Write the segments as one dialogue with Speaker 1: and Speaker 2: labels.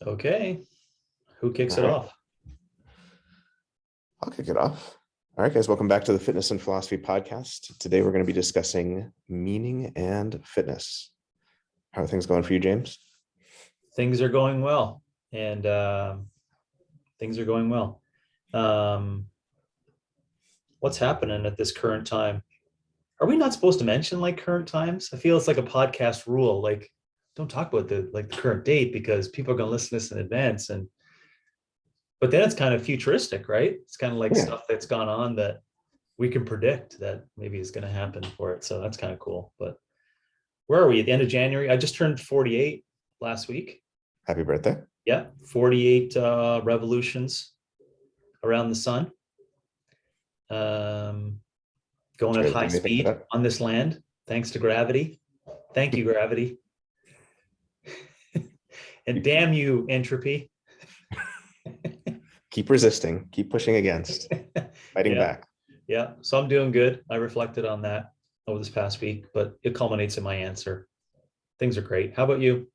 Speaker 1: Okay. Who kicks
Speaker 2: All
Speaker 1: it
Speaker 2: right,
Speaker 1: off?
Speaker 2: I'll kick it off. All right, guys, welcome back to the Fitness and Philosophy podcast. Today we're going to be discussing meaning and fitness. How are things going for you, James?
Speaker 1: Things are going well. And things are going well. Um, what's happening at this current time? Are we not supposed to mention like current times? I feel it's like a podcast rule. Like, don't talk about the current date because people are going to listen to this in advance. But then it's kind of futuristic, right? It's kind of like
Speaker 2: Yeah,
Speaker 1: stuff that's gone on that we can predict that maybe is going to happen for it. So that's kind of cool. But where are we at the end of January? I just turned 48 last week.
Speaker 2: happy birthday.
Speaker 1: Yeah, 48 revolutions around the sun. Um, going
Speaker 2: Did
Speaker 1: at
Speaker 2: you guys
Speaker 1: high
Speaker 2: do anything for
Speaker 1: speed
Speaker 2: that?
Speaker 1: on this land, thanks to gravity. Thank you, gravity. And damn you, entropy.
Speaker 2: Keep resisting, keep pushing against, fighting
Speaker 1: Yeah,
Speaker 2: back.
Speaker 1: yeah. So I'm doing good. I reflected on that over this past week, but it culminates in my answer. Things are great. How about you?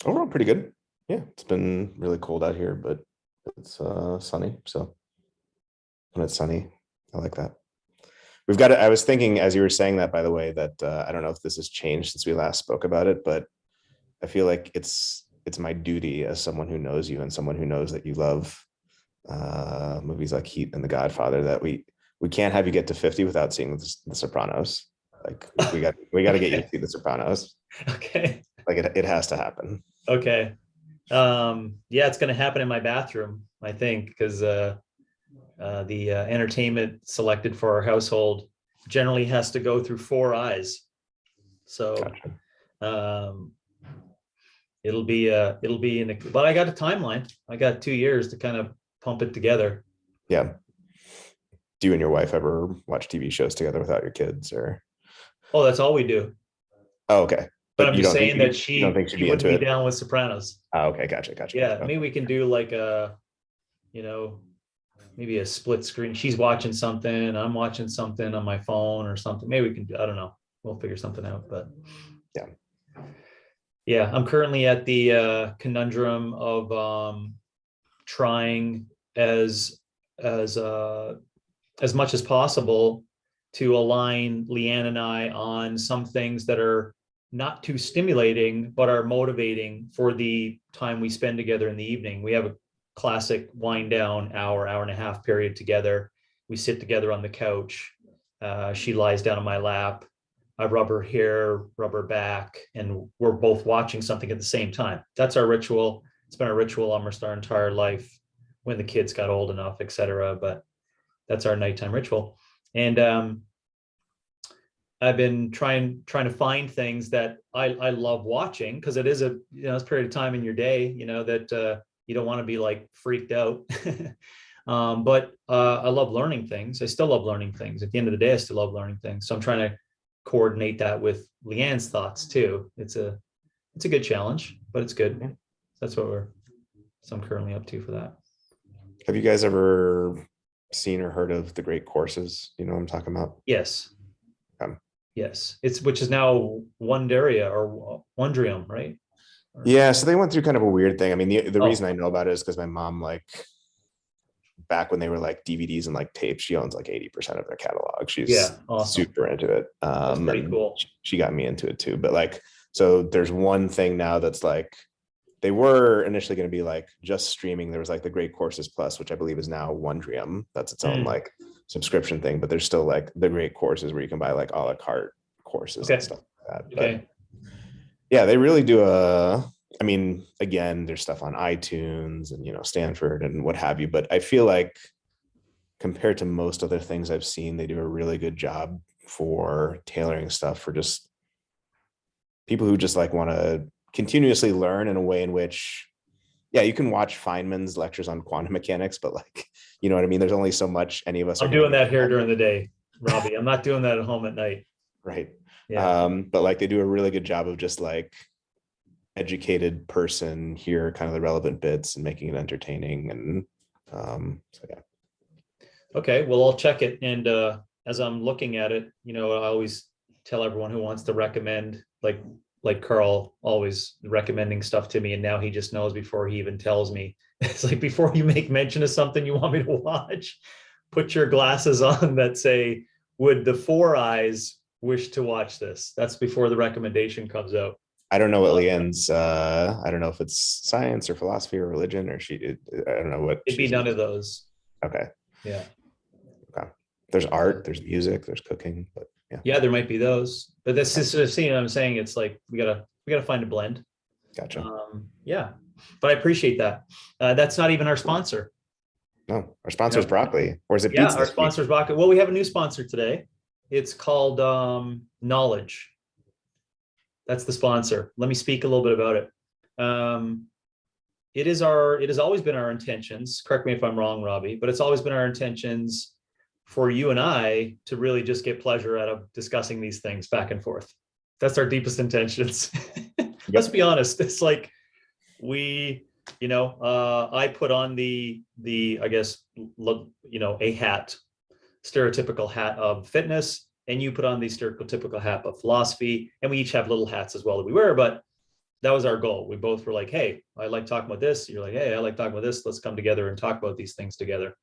Speaker 2: Overall, pretty good. Yeah, it's been really cold out here, but it's sunny. So when it's sunny, I like that. We've got. I was thinking as you were saying that, by the way, that I don't know if this has changed since we last spoke about it, but I feel like it's my duty as someone who knows you and someone who knows that you love movies like Heat and The Godfather that we can't have you get to 50 without seeing The Sopranos. Like we got to get you to
Speaker 1: Okay.
Speaker 2: see The Sopranos.
Speaker 1: Okay.
Speaker 2: Like it has to happen.
Speaker 1: Okay. Yeah, it's going to happen in my bathroom, I think, because the entertainment selected for our household generally has to go through four eyes. So
Speaker 2: Gotcha.
Speaker 1: um, it'll be in the, but I got a timeline. I got 2 years to kind of pump it together.
Speaker 2: Yeah. Do you and your wife ever watch TV shows together without your kids or?
Speaker 1: Oh, that's all we do.
Speaker 2: Oh, okay.
Speaker 1: But
Speaker 2: But
Speaker 1: I'm just saying that
Speaker 2: you don't think she'd
Speaker 1: she
Speaker 2: be
Speaker 1: wouldn't
Speaker 2: into
Speaker 1: be
Speaker 2: it?
Speaker 1: down with Sopranos.
Speaker 2: Oh, okay. Gotcha.
Speaker 1: Yeah,
Speaker 2: Okay.
Speaker 1: maybe we can do like you know, maybe a split screen. She's watching something, I'm watching something on my phone or something. Maybe we can do, I don't know. We'll figure something out. But
Speaker 2: Yeah.
Speaker 1: yeah, I'm currently at the conundrum of trying as as much as possible to align Leanne and I on some things that are not too stimulating, but are motivating for the time we spend together in the evening. We have a classic wind down hour and a half period together. We sit together on the couch. She lies down on my lap. I rub her hair, rub her back, and we're both watching something at the same time. That's our ritual. It's been a ritual almost our entire life when the kids got old enough, etc. But that's our nighttime ritual. And I've been trying to find things that I love watching because it is a it's a period of time in your day that you don't want to be like freaked out. But I love learning things. I still love learning things. At the end of the day, I still love learning things. So I'm trying to coordinate that with Leanne's thoughts too. It's a good challenge, but it's good.
Speaker 2: Yeah.
Speaker 1: That's so I'm currently up to for that.
Speaker 2: Have you guys ever seen or heard of The Great Courses? You know what I'm talking about?
Speaker 1: Yes.
Speaker 2: Um,
Speaker 1: Yes. It's which is now Wonderia or Wondrium, right?
Speaker 2: yeah, so they went through kind of a weird thing. I mean, the reason
Speaker 1: Oh,
Speaker 2: I know about it is because my mom, like, back when they were like DVDs and like tapes, she owns like 80% of their catalog.
Speaker 1: yeah.
Speaker 2: She's
Speaker 1: Awesome.
Speaker 2: super into it.
Speaker 1: That's pretty
Speaker 2: And
Speaker 1: cool.
Speaker 2: she got me into it too. But like, so there's one thing now that's like, they were initially going to be like just streaming. There was like the Great Courses Plus, which I believe is now Wondrium. That's its own
Speaker 1: Mm,
Speaker 2: like subscription thing. But there's still like the Great Courses where you can buy like a la carte courses and
Speaker 1: okay.
Speaker 2: stuff like that. But
Speaker 1: Okay.
Speaker 2: yeah, they really do I mean, again, there's stuff on iTunes and, Stanford and what have you. But I feel like compared to most other things I've seen, they do a really good job for tailoring stuff for just people who just like want to continuously learn in a way in which, yeah, you can watch Feynman's lectures on quantum mechanics, but like, you know what I mean? There's only so much any of us are
Speaker 1: I'm
Speaker 2: going to
Speaker 1: doing
Speaker 2: get
Speaker 1: that here
Speaker 2: out of
Speaker 1: during
Speaker 2: it,
Speaker 1: the day, Robbie. I'm not doing that at home at night.
Speaker 2: right?
Speaker 1: Yeah.
Speaker 2: But like they do a really good job of just like educated person hear kind of the relevant bits and making it entertaining. And so yeah.
Speaker 1: Okay. Well, I'll check it. And as I'm looking at it, I always tell everyone who wants to recommend like Carl always recommending stuff to me, and now he just knows before he even tells me. It's like, before you make mention of something you want me to watch, put your glasses on that say, would the four eyes wish to watch this? That's before the recommendation comes out.
Speaker 2: I don't know what Leanne's, I don't know if it's science or philosophy or religion, or I don't know what
Speaker 1: It'd be none of those.
Speaker 2: Okay.
Speaker 1: Yeah.
Speaker 2: Okay. There's art, there's music, there's cooking, but yeah.
Speaker 1: Yeah, there might be those, but this is just, you know what I'm saying? It's like, we gotta find a blend.
Speaker 2: Gotcha.
Speaker 1: Yeah, but I appreciate that. That's not even our sponsor.
Speaker 2: No, our sponsor is broccoli, or is it
Speaker 1: Yeah,
Speaker 2: pizza?
Speaker 1: our sponsor is broccoli. Well, we have a new sponsor today. It's called Knowledge. That's the sponsor. Let me speak a little bit about it. It has always been our intentions, correct me if I'm wrong, Robbie, but it's always been our intentions for you and I to really just get pleasure out of discussing these things back and forth. That's our deepest intentions. Let's be honest. It's like I put on the I guess, a stereotypical hat of fitness, and you put on the stereotypical hat of philosophy, and we each have little hats as well that we wear, but that was our goal. We both were like, hey, I like talking about this. You're like, hey, I like talking about this. Let's come together and talk about these things together.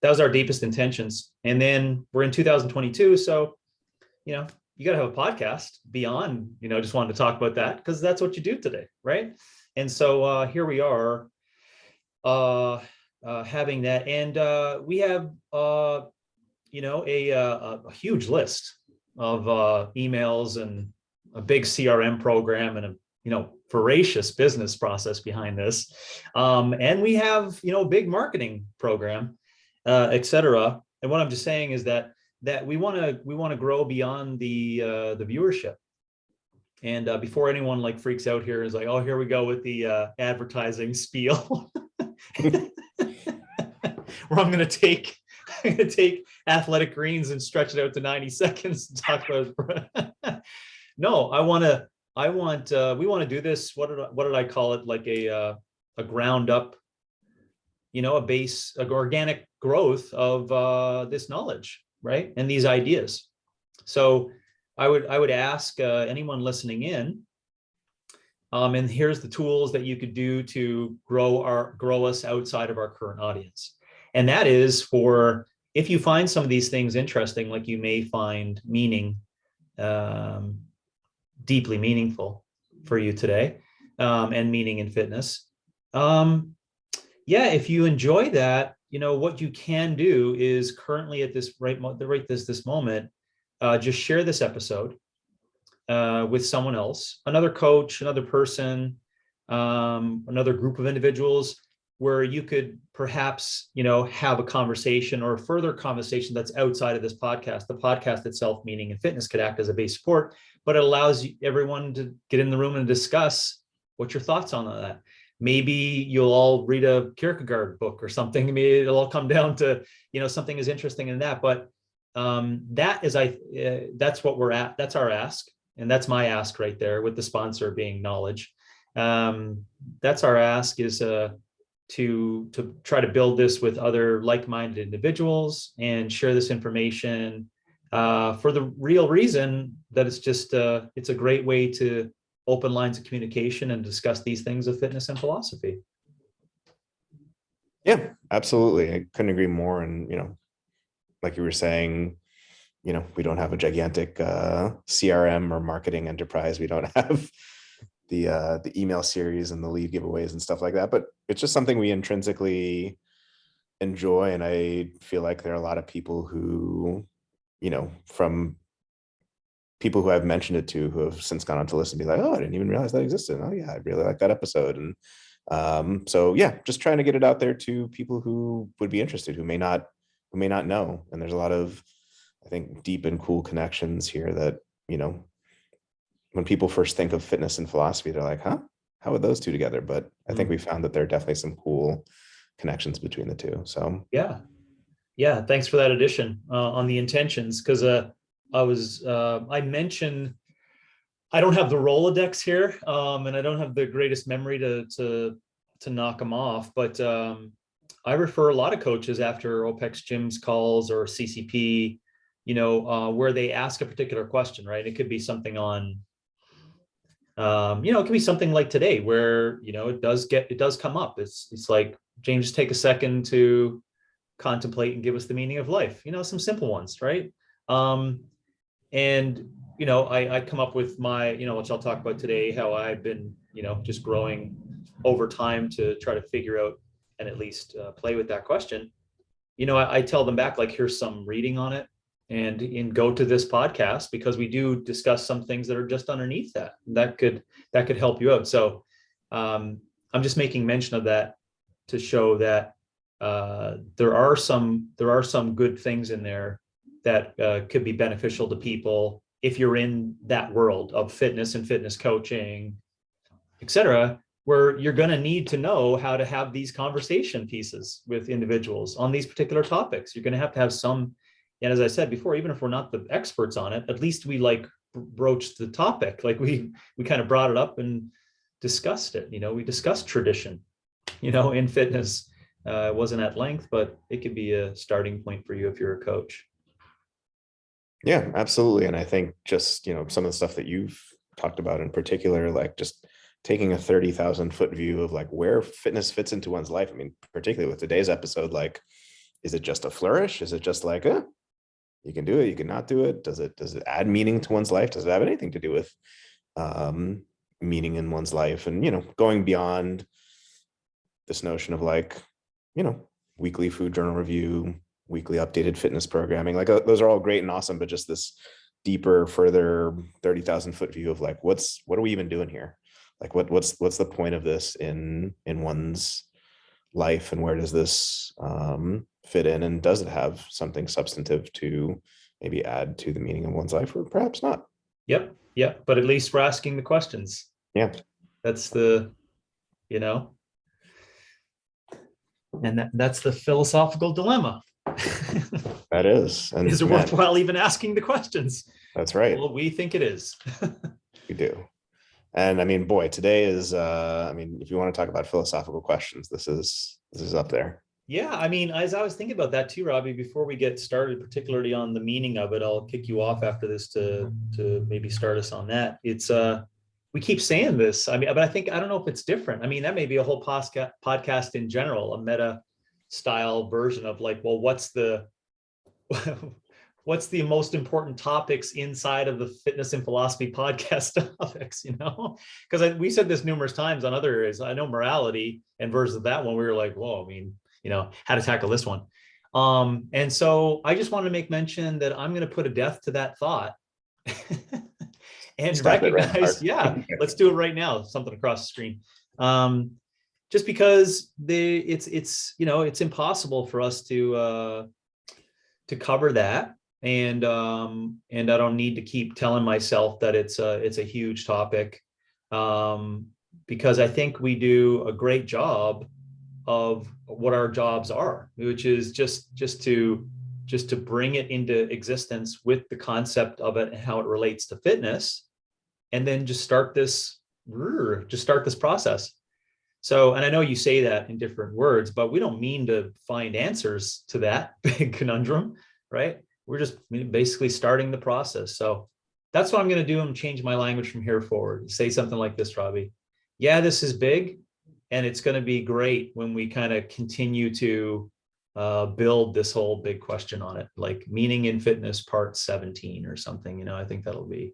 Speaker 1: That was our deepest intentions. And then we're in 2022. So, you got to have a podcast beyond, just wanting to talk about that, because that's what you do today. Right. And so here we are having that. And we have, a huge list of emails and a big CRM program and a voracious business process behind this. And we have, a big marketing program, et cetera. And what I'm just saying is that we want to grow beyond the viewership. And before anyone like freaks out here, is like, oh, here we go with the advertising spiel, where I'm going to take Athletic Greens and stretch it out to 90 seconds and talk about. No, we want to do this. What did I call it? Like a ground up, a organic growth of this knowledge, right? And these ideas. So I would ask anyone listening in, and here's the tools that you could do to grow us outside of our current audience. And that is if you find some of these things interesting, like you may find meaning, deeply meaningful for you today, and meaning in fitness. If you enjoy that, what you can do is currently at this this moment, just share this episode with someone else, another coach, another person, another group of individuals, where you could perhaps, have a conversation or a further conversation that's outside of this podcast. The podcast itself, Meaning in Fitness, could act as a base support, but it allows everyone to get in the room and discuss what your thoughts on that. Maybe you'll all read a Kierkegaard book or something. Maybe it'll all come down to, something is interesting in that. But that's what we're at. That's our ask. And that's my ask right there, with the sponsor being Knowledge. That's our ask, is to try to build this with other like-minded individuals and share this information for the real reason that it's just it's a great way to open lines of communication and discuss these things of fitness and philosophy.
Speaker 2: Yeah, absolutely. I couldn't agree more. And, like you were saying, we don't have a gigantic CRM or marketing enterprise. We don't have the email series and the lead giveaways and stuff like that, but it's just something we intrinsically enjoy. And I feel like there are a lot of people who, from people who I've mentioned it to, who have since gone on to listen, be like, oh, I didn't even realize that existed. Oh yeah, I really like that episode. And so yeah, just trying to get it out there to people who would be interested, who may not know. And there's a lot of, I think, deep and cool connections here that, when people first think of fitness and philosophy, they're like, huh, how are those two together? But I think we found that there are definitely some cool connections between the two. So
Speaker 1: yeah, thanks for that addition on the intentions, because I mentioned I don't have the Rolodex here, and I don't have the greatest memory to knock them off, but I refer a lot of coaches after OPEX gyms calls or CCP, where they ask a particular question, right? It could be something on, It can be something like today where, it does come up. It's like, James, take a second to contemplate and give us the meaning of life, some simple ones, right? And, I come up with my, which I'll talk about today, how I've been, just growing over time to try to figure out and at least play with that question. I tell them back, like, here's some reading on it and go to this podcast, because we do discuss some things that are just underneath that could help you out. So I'm just making mention of that to show that there are some good things in there that could be beneficial to people if you're in that world of fitness and fitness coaching, etc., where you're going to need to know how to have these conversation pieces with individuals on these particular topics. You're going to have some, and as I said before, even if we're not the experts on it, at least we broached the topic. Like we kind of brought it up and discussed it. We discussed tradition, in fitness. It wasn't at length, but it could be a starting point for you if you're a coach.
Speaker 2: Yeah, absolutely. And I think just, some of the stuff that you've talked about in particular, like just taking a 30,000 foot view of like where fitness fits into one's life. I mean, particularly with today's episode, like, is it just a flourish? Is it just like, you can do it, you can not do it? Does it add meaning to one's life? Does it have anything to do with meaning in one's life? And, going beyond this notion of like, weekly food journal review, weekly updated fitness programming, like those are all great and awesome, but just this deeper, further 30,000 foot view of like, what are we even doing here? Like what's the point of this in one's life, and where does this fit in, and does it have something substantive to maybe add to the meaning of one's life, or perhaps not?
Speaker 1: Yep. But at least we're asking the questions.
Speaker 2: Yeah.
Speaker 1: That's the, and that's the philosophical dilemma.
Speaker 2: That is. And
Speaker 1: is it worthwhile even asking the questions?
Speaker 2: That's right.
Speaker 1: Well, we think it is.
Speaker 2: We do. And I mean, boy, today is, if you want to talk about philosophical questions, this is up there.
Speaker 1: Yeah. I mean, as I was thinking about that too, Robbie, before we get started, particularly on the meaning of it, I'll kick you off after this to maybe start us on that. It's, we keep saying this. I mean, but I don't know if it's different. I mean, that may be a whole podcast in general, a meta style version of like, well, what's the most important topics inside of the fitness and philosophy podcast topics, because we said this numerous times on other areas. I know morality and versus that one, we were like, whoa, I mean, how to tackle this one. And so I just want to make mention that I'm going to put a death to that thought and
Speaker 2: Stop
Speaker 1: recognize, let's do it right now. Something across the screen. Just because it's impossible for us to cover that. And I don't need to keep telling myself that it's a huge topic, because I think we do a great job of what our jobs are, which is just to bring it into existence with the concept of it and how it relates to fitness, and then just start this process. So, and I know you say that in different words, but we don't mean to find answers to that big conundrum, right? We're just basically starting the process. So that's what I'm going to do. I'm change my language from here forward. Say something like this, Robbie. Yeah, this is big, and it's going to be great when we kind of continue to build this whole big question on it, like meaning in fitness part 17 or something. I think that'll be,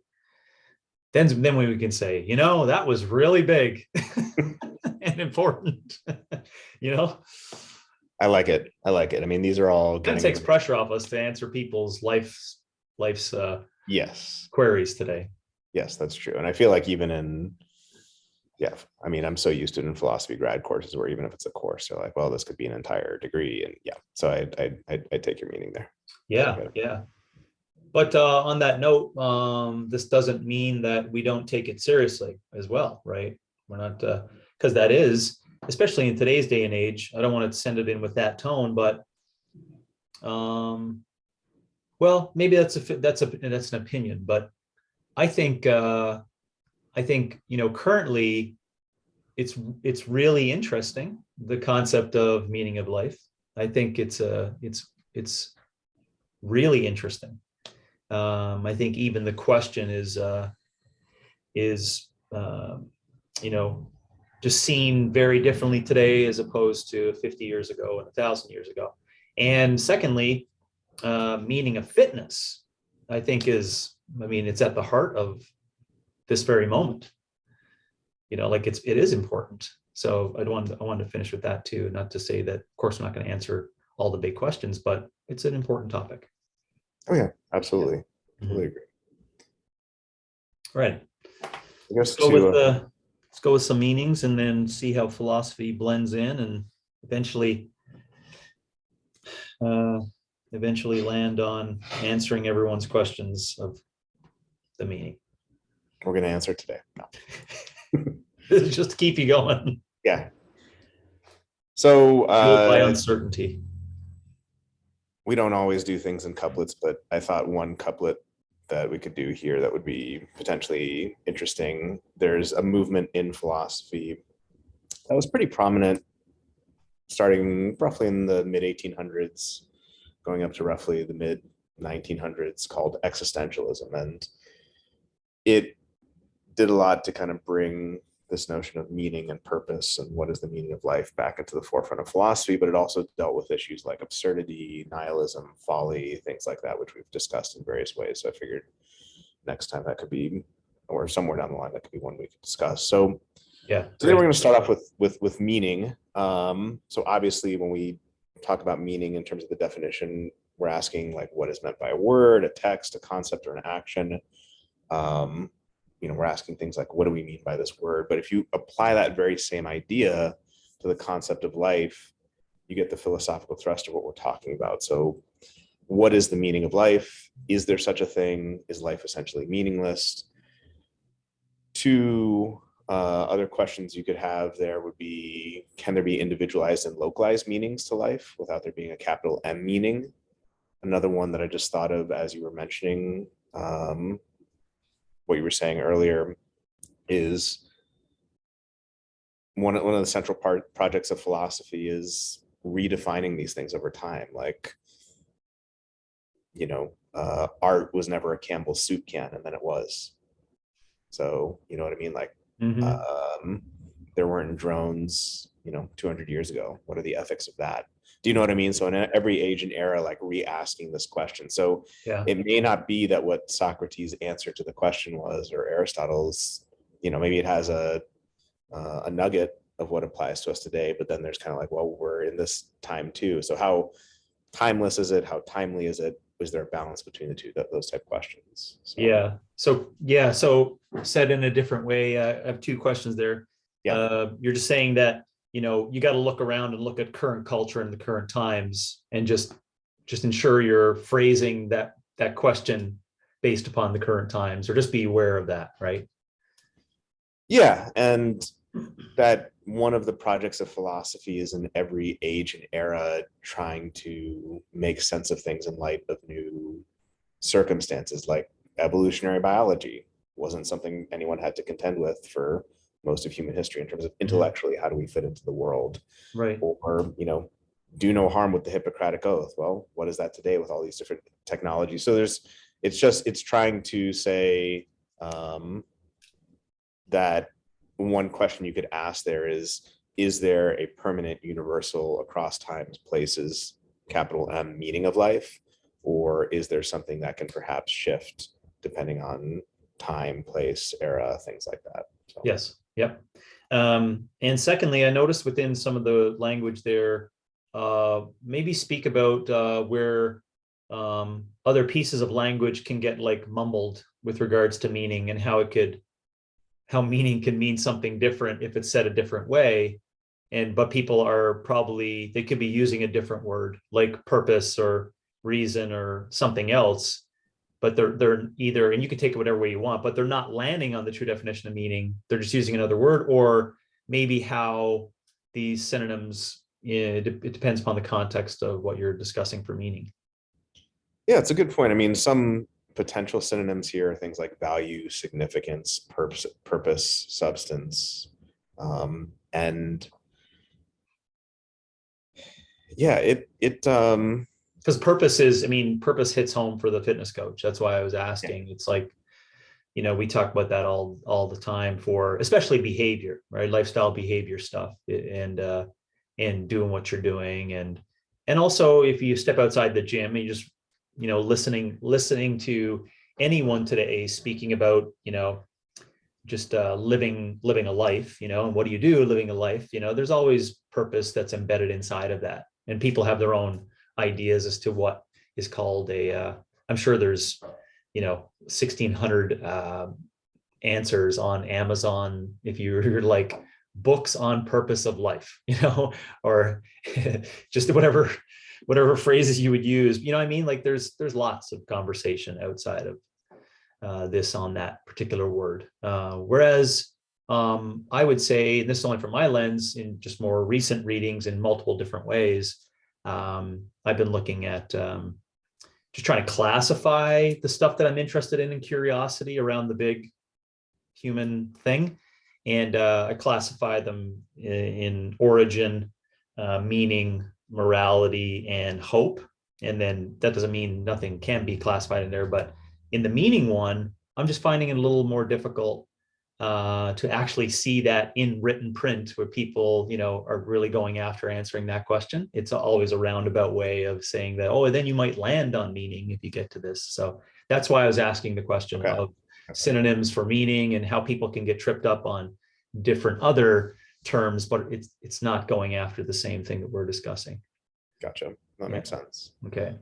Speaker 1: then we can say, that was really big and important.
Speaker 2: I like it. I mean, these are all
Speaker 1: kind of takes pressure off us to answer people's life's
Speaker 2: yes
Speaker 1: queries today.
Speaker 2: Yes, that's true. And I feel like even in, I mean, I'm so used to it in philosophy grad courses where even if it's a course, they're like, well, this could be an entire degree. And so I take your meaning there.
Speaker 1: Yeah. But on that note, this doesn't mean that we don't take it seriously as well, right? We're not, because that is, especially in today's day and age, I don't want to send it in with that tone, but well, maybe that's an opinion, but I think currently it's really interesting, the concept of meaning of life. I think it's really interesting. I think even the question is you know, just seen very differently today as opposed to 50 years ago and 1,000 years ago. And secondly, meaning of fitness, I think it's at the heart of this very moment. Like it is important. So I wanted to finish with that too. Not to say that, of course, I'm not going to answer all the big questions, but it's an important topic.
Speaker 2: Oh yeah, absolutely.
Speaker 1: Yeah.
Speaker 2: Totally agree.
Speaker 1: Right.
Speaker 2: I guess
Speaker 1: Let's go with some meanings and then see how philosophy blends in and eventually land on answering everyone's questions of the meaning.
Speaker 2: we're going to answer today. No.
Speaker 1: Just to keep you going.
Speaker 2: Yeah. So
Speaker 1: by uncertainty.
Speaker 2: We don't always do things in couplets, but I thought one couplet that we could do here that would be potentially interesting. There's a movement in philosophy that was pretty prominent starting roughly in the mid 1800s, going up to roughly the mid 1900s, called existentialism. And it did a lot to kind of bring this notion of meaning and purpose and what is the meaning of life back into the forefront of philosophy, but it also dealt with issues like absurdity, nihilism, folly, things like that, which we've discussed in various ways. So I figured next time that could be, or somewhere down the line, that could be one we could discuss. So
Speaker 1: yeah,
Speaker 2: today we're going to start off with meaning. So obviously when we talk about meaning in terms of the definition, we're asking like what is meant by a word, a text, a concept, or an action. We're asking things like, what do we mean by this word? But if you apply that very same idea to the concept of life, you get the philosophical thrust of what we're talking about. So what is the meaning of life? Is there such a thing? Is life essentially meaningless? Two other questions you could have there would be, can there be individualized and localized meanings to life without there being a capital M meaning? Another one that I just thought of as you were mentioning what you were saying earlier is one of the central projects of philosophy is redefining these things over time. Like, art was never a Campbell's soup can, and then it was. So, you know what I mean? Like, there weren't drones, 200 years ago. What are the ethics of that? Do you know what I mean? So in every age and era, like re-asking this question. So it may not be that what Socrates' answer to the question was, or Aristotle's, maybe it has a nugget of what applies to us today, but then there's kind of like, well, we're in this time too. So how timeless is it? How timely is it? Is there a balance between the two, those type of questions?
Speaker 1: So. So said in a different way, I have two questions there.
Speaker 2: Yeah.
Speaker 1: You're just saying that, you got to look around and look at current culture and the current times and just ensure you're phrasing that question based upon the current times, or just be aware of that, right?
Speaker 2: Yeah. And that one of the projects of philosophy is in every age and era trying to make sense of things in light of new circumstances. Like evolutionary biology wasn't something anyone had to contend with for most of human history in terms of intellectually, how do we fit into the world?
Speaker 1: Right.
Speaker 2: Or, do no harm with the Hippocratic Oath. Well, what is that today with all these different technologies? So it's trying to say that one question you could ask there is there a permanent, universal, across times, places, capital M meaning of life? Or is there something that can perhaps shift depending on time, place, era, things like that? So.
Speaker 1: Yes. Yep. And secondly, I noticed within some of the language there, maybe speak about where other pieces of language can get like mumbled with regards to meaning, and how meaning can mean something different if it's said a different way. But people they could be using a different word like purpose or reason or something else, but they're either, and you can take it whatever way you want, but they're not landing on the true definition of meaning. They're just using another word, or maybe how these synonyms, it depends upon the context of what you're discussing for meaning.
Speaker 2: Yeah, it's a good point. I mean, some potential synonyms here are things like value, significance, purpose, substance, and yeah,
Speaker 1: because purpose hits home for the fitness coach. That's why I was asking. It's like, we talk about that all the time for especially behavior, right? Lifestyle behavior stuff, and doing what you're doing. And also if you step outside the gym and you just, listening to anyone today speaking about, just living a life, and what do you do living a life, there's always purpose that's embedded inside of that. And people have their own ideas as to what is called I'm sure there's, 1,600 answers on Amazon if you're like books on purpose of life, or just whatever phrases you would use, what I mean? Like there's lots of conversation outside of this on that particular word. Whereas I would say, and this is only from my lens in just more recent readings in multiple different ways, I've been looking at just trying to classify the stuff that I'm interested in curiosity around the big human thing. And I classify them in origin, meaning, morality, and hope. And then that doesn't mean nothing can be classified in there, but in the meaning one, I'm just finding it a little more difficult to actually see that in written print where people, are really going after answering that question. It's always a roundabout way of saying that, oh, then you might land on meaning if you get to this. So that's why I was asking the question of synonyms for meaning and how people can get tripped up on different other terms, but it's not going after the same thing that we're discussing.
Speaker 2: Gotcha. That makes sense.
Speaker 1: Okay.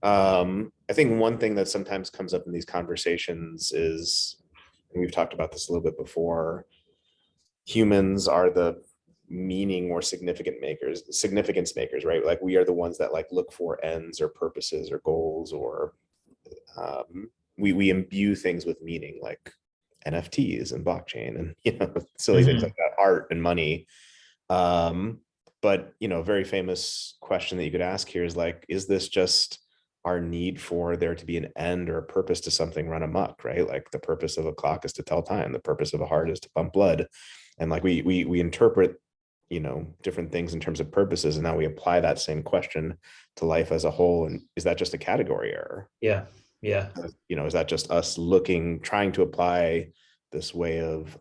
Speaker 2: I think one thing that sometimes comes up in these conversations is, and we've talked about this a little bit before, humans are the meaning or significance makers, right? Like we are the ones that like look for ends or purposes or goals, or we imbue things with meaning, like NFTs and blockchain and silly things like that, art and money. But a very famous question that you could ask here is like, is this just our need for there to be an end or a purpose to something run amok, right? Like the purpose of a clock is to tell time, the purpose of a heart is to pump blood, and like we interpret different things in terms of purposes, and now we apply that same question to life as a whole. And is that just a category error?
Speaker 1: Yeah.
Speaker 2: Is that just us trying to apply this way of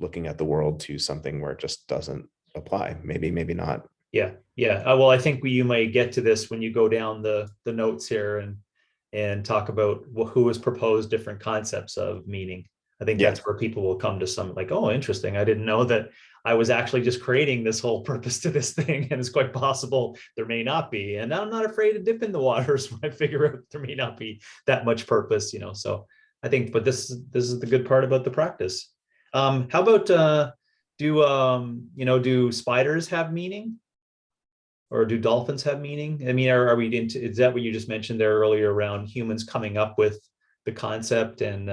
Speaker 2: looking at the world to something where it just doesn't apply? Maybe not.
Speaker 1: Yeah. Well, I think you might get to this when you go down the notes here and talk about who has proposed different concepts of meaning. I think that's where people will come to some like, oh, interesting. I didn't know that I was actually just creating this whole purpose to this thing. And it's quite possible there may not be. And I'm not afraid to dip in the waters when I figure out there may not be that much purpose, So I think, but this is the good part about the practice. How about do spiders have meaning? Or do dolphins have meaning? I mean, are we into, is that what you just mentioned there earlier around humans coming up with the concept, and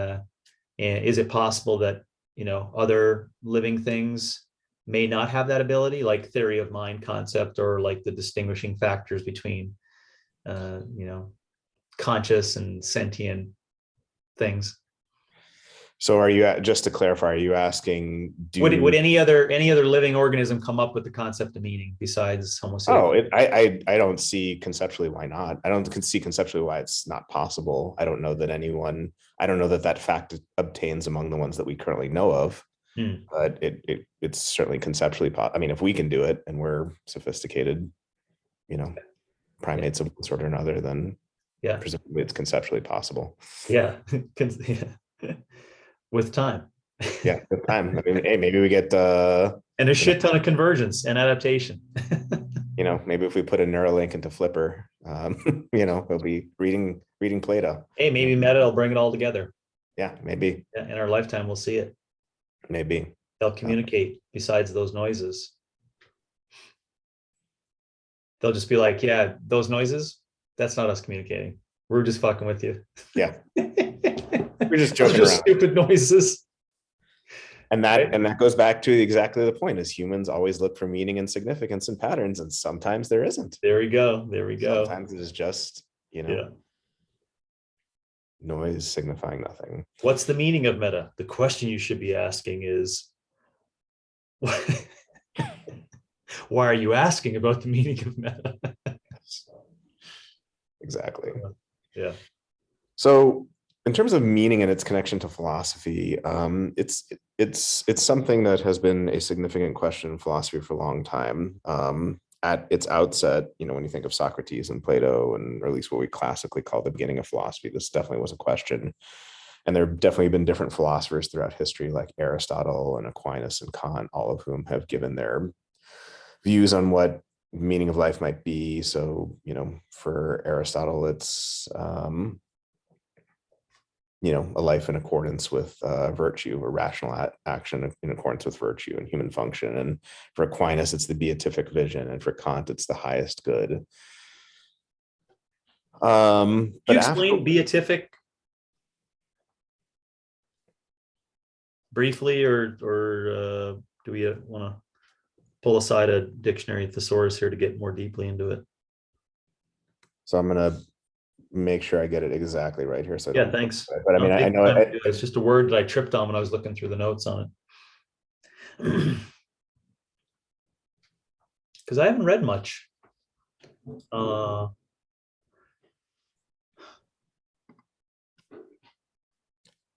Speaker 1: is it possible that, other living things may not have that ability, like theory of mind concept, or like the distinguishing factors between, conscious and sentient things?
Speaker 2: So are you, just to clarify, are you asking,
Speaker 1: would any other living organism come up with the concept of meaning besides Homo sapiens?
Speaker 2: I don't see conceptually why not. I don't see conceptually why it's not possible. I don't know that fact obtains among the ones that we currently know of. But it's certainly conceptually possible. I mean, if we can do it and we're sophisticated, primates of one sort or another, then presumably it's conceptually possible.
Speaker 1: Yeah. With time.
Speaker 2: With time. I mean, hey, maybe we get
Speaker 1: and a shit ton of convergence and adaptation.
Speaker 2: Maybe if we put a Neuralink into Flipper, we'll be reading Plato.
Speaker 1: Hey, maybe Meta will bring it all together.
Speaker 2: Yeah, maybe.
Speaker 1: In our lifetime, we'll see it.
Speaker 2: Maybe.
Speaker 1: They'll communicate besides those noises. They'll just be like, yeah, those noises, that's not us communicating. We're just fucking with you.
Speaker 2: Yeah. We're just joking around.
Speaker 1: Stupid noises.
Speaker 2: And that goes back to exactly the point, is humans always look for meaning and significance and patterns, and sometimes there isn't.
Speaker 1: There we go.
Speaker 2: Sometimes it is just, noise signifying nothing.
Speaker 1: What's the meaning of meta? The question you should be asking is, why are you asking about the meaning of meta?
Speaker 2: Exactly.
Speaker 1: Yeah.
Speaker 2: So In terms of meaning and its connection to philosophy, it's something that has been a significant question in philosophy for a long time. At its outset, when you think of Socrates and Plato, and or at least what we classically call the beginning of philosophy, this definitely was a question. And there have definitely been different philosophers throughout history, like Aristotle and Aquinas and Kant, all of whom have given their views on what meaning of life might be. So, for Aristotle, it's a life in accordance with virtue, or rational action in accordance with virtue and human function. And for Aquinas, it's the beatific vision, and for Kant, it's the highest good.
Speaker 1: Could
Speaker 2: But
Speaker 1: you
Speaker 2: after,
Speaker 1: explain beatific briefly, or do we want to pull aside a dictionary thesaurus here to get more deeply into it?
Speaker 2: so I'm gonna make sure I get it exactly right here. So I
Speaker 1: Yeah,
Speaker 2: don't.
Speaker 1: thanks.
Speaker 2: But I mean, I know it.
Speaker 1: It's just a word that I tripped on when I was looking through the notes on it. Because I haven't read much.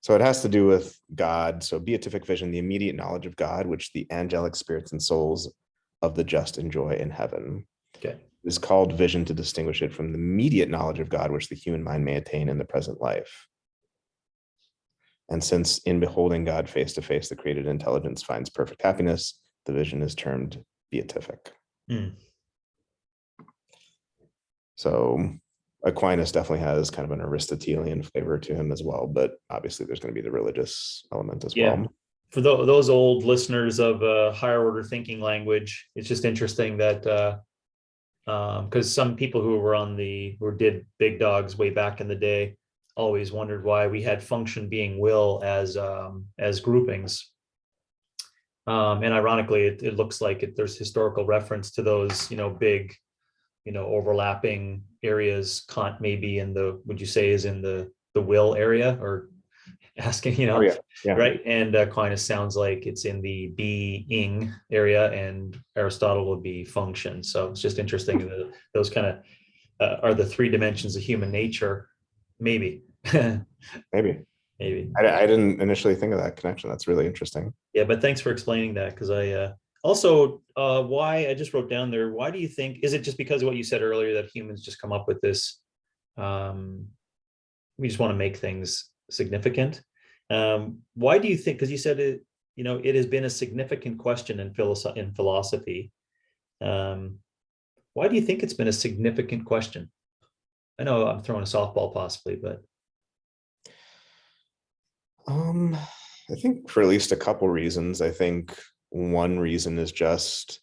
Speaker 2: So it has to do with God. So beatific vision, the immediate knowledge of God, which the angelic spirits and souls of the just enjoy in heaven.
Speaker 1: Okay.
Speaker 2: It is called vision to distinguish it from the immediate knowledge of God, which the human mind may attain in the present life. And since in beholding God face to face, the created intelligence finds perfect happiness, the vision is termed beatific. So Aquinas definitely has kind of an Aristotelian flavor to him as well, but obviously there's going to be the religious element as well.
Speaker 1: For those old listeners of higher order thinking language, it's just interesting that because some people who did big dogs way back in the day always wondered why we had function, being, will as groupings. And ironically, it looks like there's historical reference to those, big, overlapping areas. Kant maybe would you say is in the will area, or asking,
Speaker 2: Yeah.
Speaker 1: right? And Aquinas sounds like it's in the being area, and Aristotle would be function. So it's just interesting that those kind of are the three dimensions of human nature. Maybe.
Speaker 2: Maybe.
Speaker 1: Maybe.
Speaker 2: I didn't initially think of that connection. That's really interesting.
Speaker 1: Yeah, but thanks for explaining that, because I also why I just wrote down there. Why do you think, is it just because of what you said earlier, that humans just come up with this? We just want to make things significant. Why do you think? Because you said it. It has been a significant question in philosophy. Why do you think it's been a significant question? I know I'm throwing a softball possibly, but
Speaker 2: I think for at least a couple reasons. I think one reason is just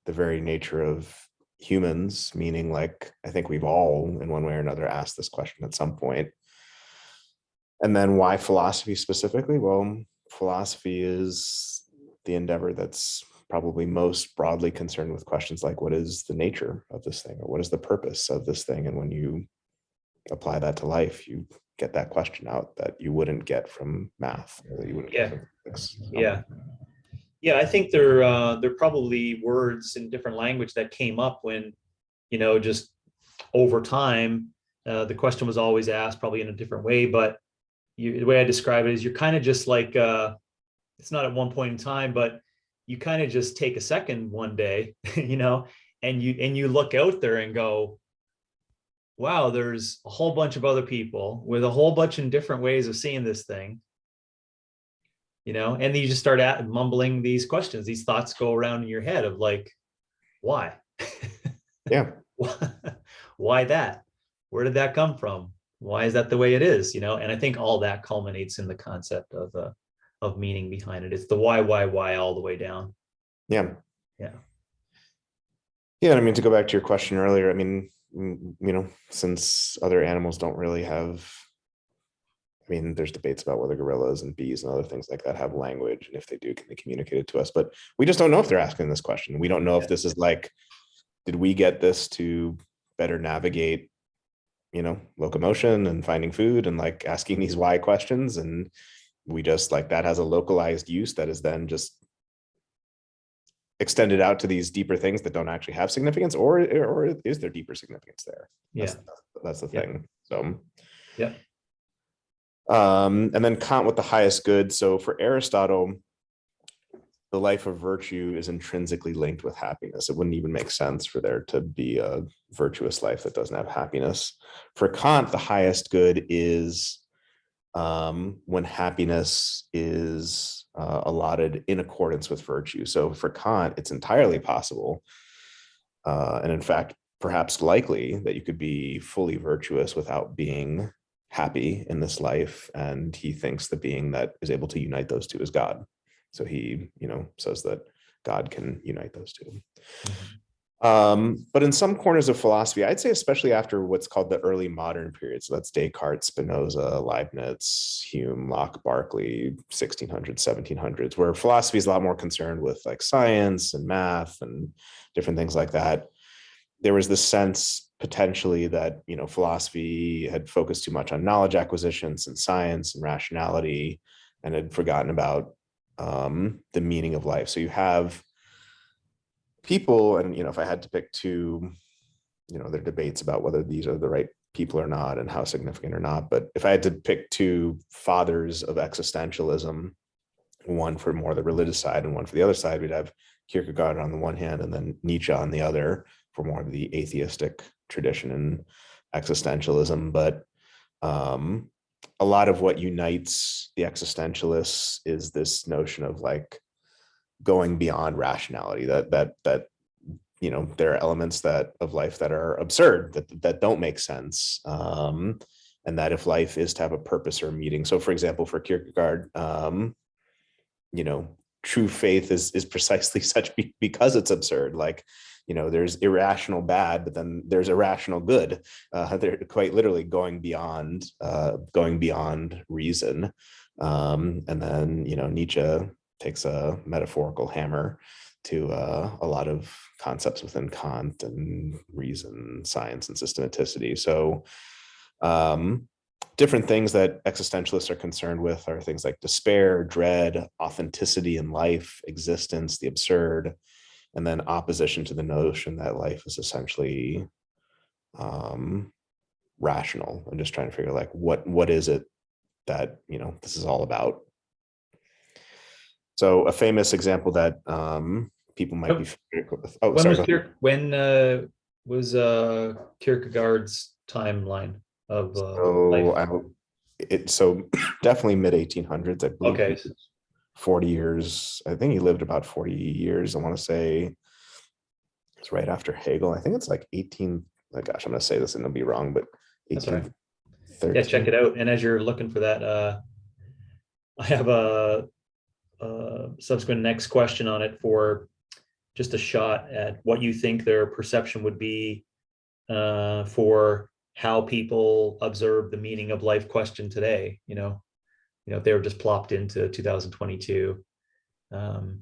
Speaker 2: the very nature of humans, meaning like I think we've all in one way or another asked this question at some point. And then why philosophy specifically? Well, philosophy is the endeavor that's probably most broadly concerned with questions like, what is the nature of this thing, or what is the purpose of this thing? And when you apply that to life, you get that question out that you wouldn't get from math, or that you wouldn't get from physics.
Speaker 1: Yeah, I think they're probably words in different language that came up when, just over time, the question was always asked probably in a different way. But the way I describe it is you're kind of just like, it's not at one point in time, but you kind of just take a second one day, and you look out there and go, wow, there's a whole bunch of other people with a whole bunch of different ways of seeing this thing. And then you just start mumbling these questions. These thoughts go around in your head of like, why?
Speaker 2: Yeah.
Speaker 1: Why that? Where did that come from? Why is that the way it is? And I think all that culminates in the concept of meaning behind it. It's the why all the way down.
Speaker 2: Yeah.
Speaker 1: Yeah.
Speaker 2: Yeah. I mean, to go back to your question earlier, I mean, since other animals don't really have, I mean, there's debates about whether gorillas and bees and other things like that have language, and if they do, can they communicate it to us? But we just don't know if they're asking this question. We don't know if this is like, did we get this to better navigate, locomotion and finding food and like asking these why questions? And we just like that has a localized use that is then just extended out to these deeper things that don't actually have significance, or is there deeper significance there?
Speaker 1: Yeah.
Speaker 2: That's the thing. So
Speaker 1: yeah.
Speaker 2: And then Kant with the highest good. So for Aristotle, the life of virtue is intrinsically linked with happiness. It wouldn't even make sense for there to be a virtuous life that doesn't have happiness. For Kant, the highest good is when happiness is allotted in accordance with virtue. So for Kant, it's entirely possible, and in fact, perhaps likely, that you could be fully virtuous without being happy in this life. And he thinks the being that is able to unite those two is God. So he, says that God can unite those two. But in some corners of philosophy, I'd say especially after what's called the early modern period, so that's Descartes, Spinoza, Leibniz, Hume, Locke, Berkeley, 1600s, 1700s, where philosophy is a lot more concerned with like science and math and different things like that. There was this sense potentially that, philosophy had focused too much on knowledge acquisitions and science and rationality, and had forgotten about the meaning of life. So you have people, and if I had to pick two, there are debates about whether these are the right people or not and how significant or not, but if I had to pick two fathers of existentialism, one for more the religious side and one for the other side, we'd have Kierkegaard on the one hand and then Nietzsche on the other for more of the atheistic tradition and existentialism. But a lot of what unites the existentialists is this notion of like going beyond rationality, that there are elements of life that are absurd, that don't make sense, and that if life is to have a purpose or meaning. So for example, for Kierkegaard, true faith is precisely such because it's absurd. Like, there's irrational bad, but then there's irrational good. They're quite literally going beyond reason. And then, Nietzsche takes a metaphorical hammer to a lot of concepts within Kant and reason, science, and systematicity. So different things that existentialists are concerned with are things like despair, dread, authenticity in life, existence, the absurd, and then opposition to the notion that life is essentially rational. I'm just trying to figure like what is it that this is all about. So a famous example that people might be familiar with. Oh,
Speaker 1: when
Speaker 2: sorry.
Speaker 1: when was Kierkegaard's timeline of life?
Speaker 2: So definitely mid 1800s, I believe.
Speaker 1: Okay.
Speaker 2: 40 years. I think he lived about 40 years. I want to say it's right after Hegel. I think it's like 18. Oh gosh, I'm going to say this and it'll be wrong, but 1813.
Speaker 1: Yeah, check it out. And as you're looking for that, I have a subsequent next question on it for just a shot at what you think their perception would be for how people observe the meaning of life question today. If they were just plopped into 2022 and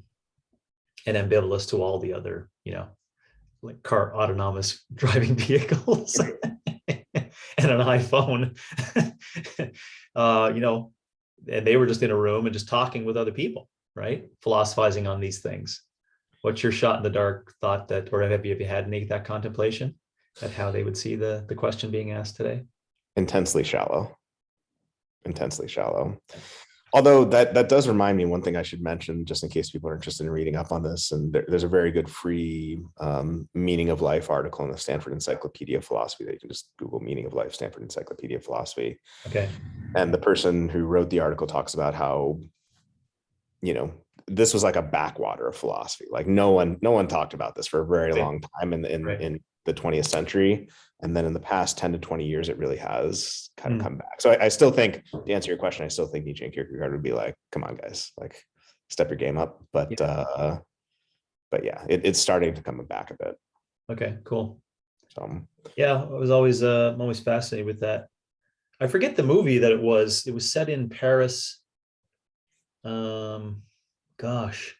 Speaker 1: ambivalent to all the other, like car autonomous driving vehicles and an iPhone, and they were just in a room and just talking with other people, right? Philosophizing on these things. What's your shot in the dark thought that, or have you had any that contemplation at how they would see the question being asked today?
Speaker 2: Intensely shallow. Although that does remind me, one thing I should mention, just in case people are interested in reading up on this, and there's a very good free meaning of life article in the Stanford Encyclopedia of Philosophy that you can just Google meaning of life, Stanford Encyclopedia of Philosophy.
Speaker 1: Okay.
Speaker 2: And the person who wrote the article talks about how, this was like a backwater of philosophy. Like no one talked about this for a very long time in the 20th century. And then in the past 10 to 20 years, it really has kind of come back. So I still think, to answer your question, I still think Nietzsche and Kierkegaard would be like, come on, guys, like step your game up. But yeah, it's starting to come back a bit.
Speaker 1: Okay, cool.
Speaker 2: So
Speaker 1: yeah, I was always I'm always fascinated with that. I forget the movie that it was. It was set in Paris. Gosh.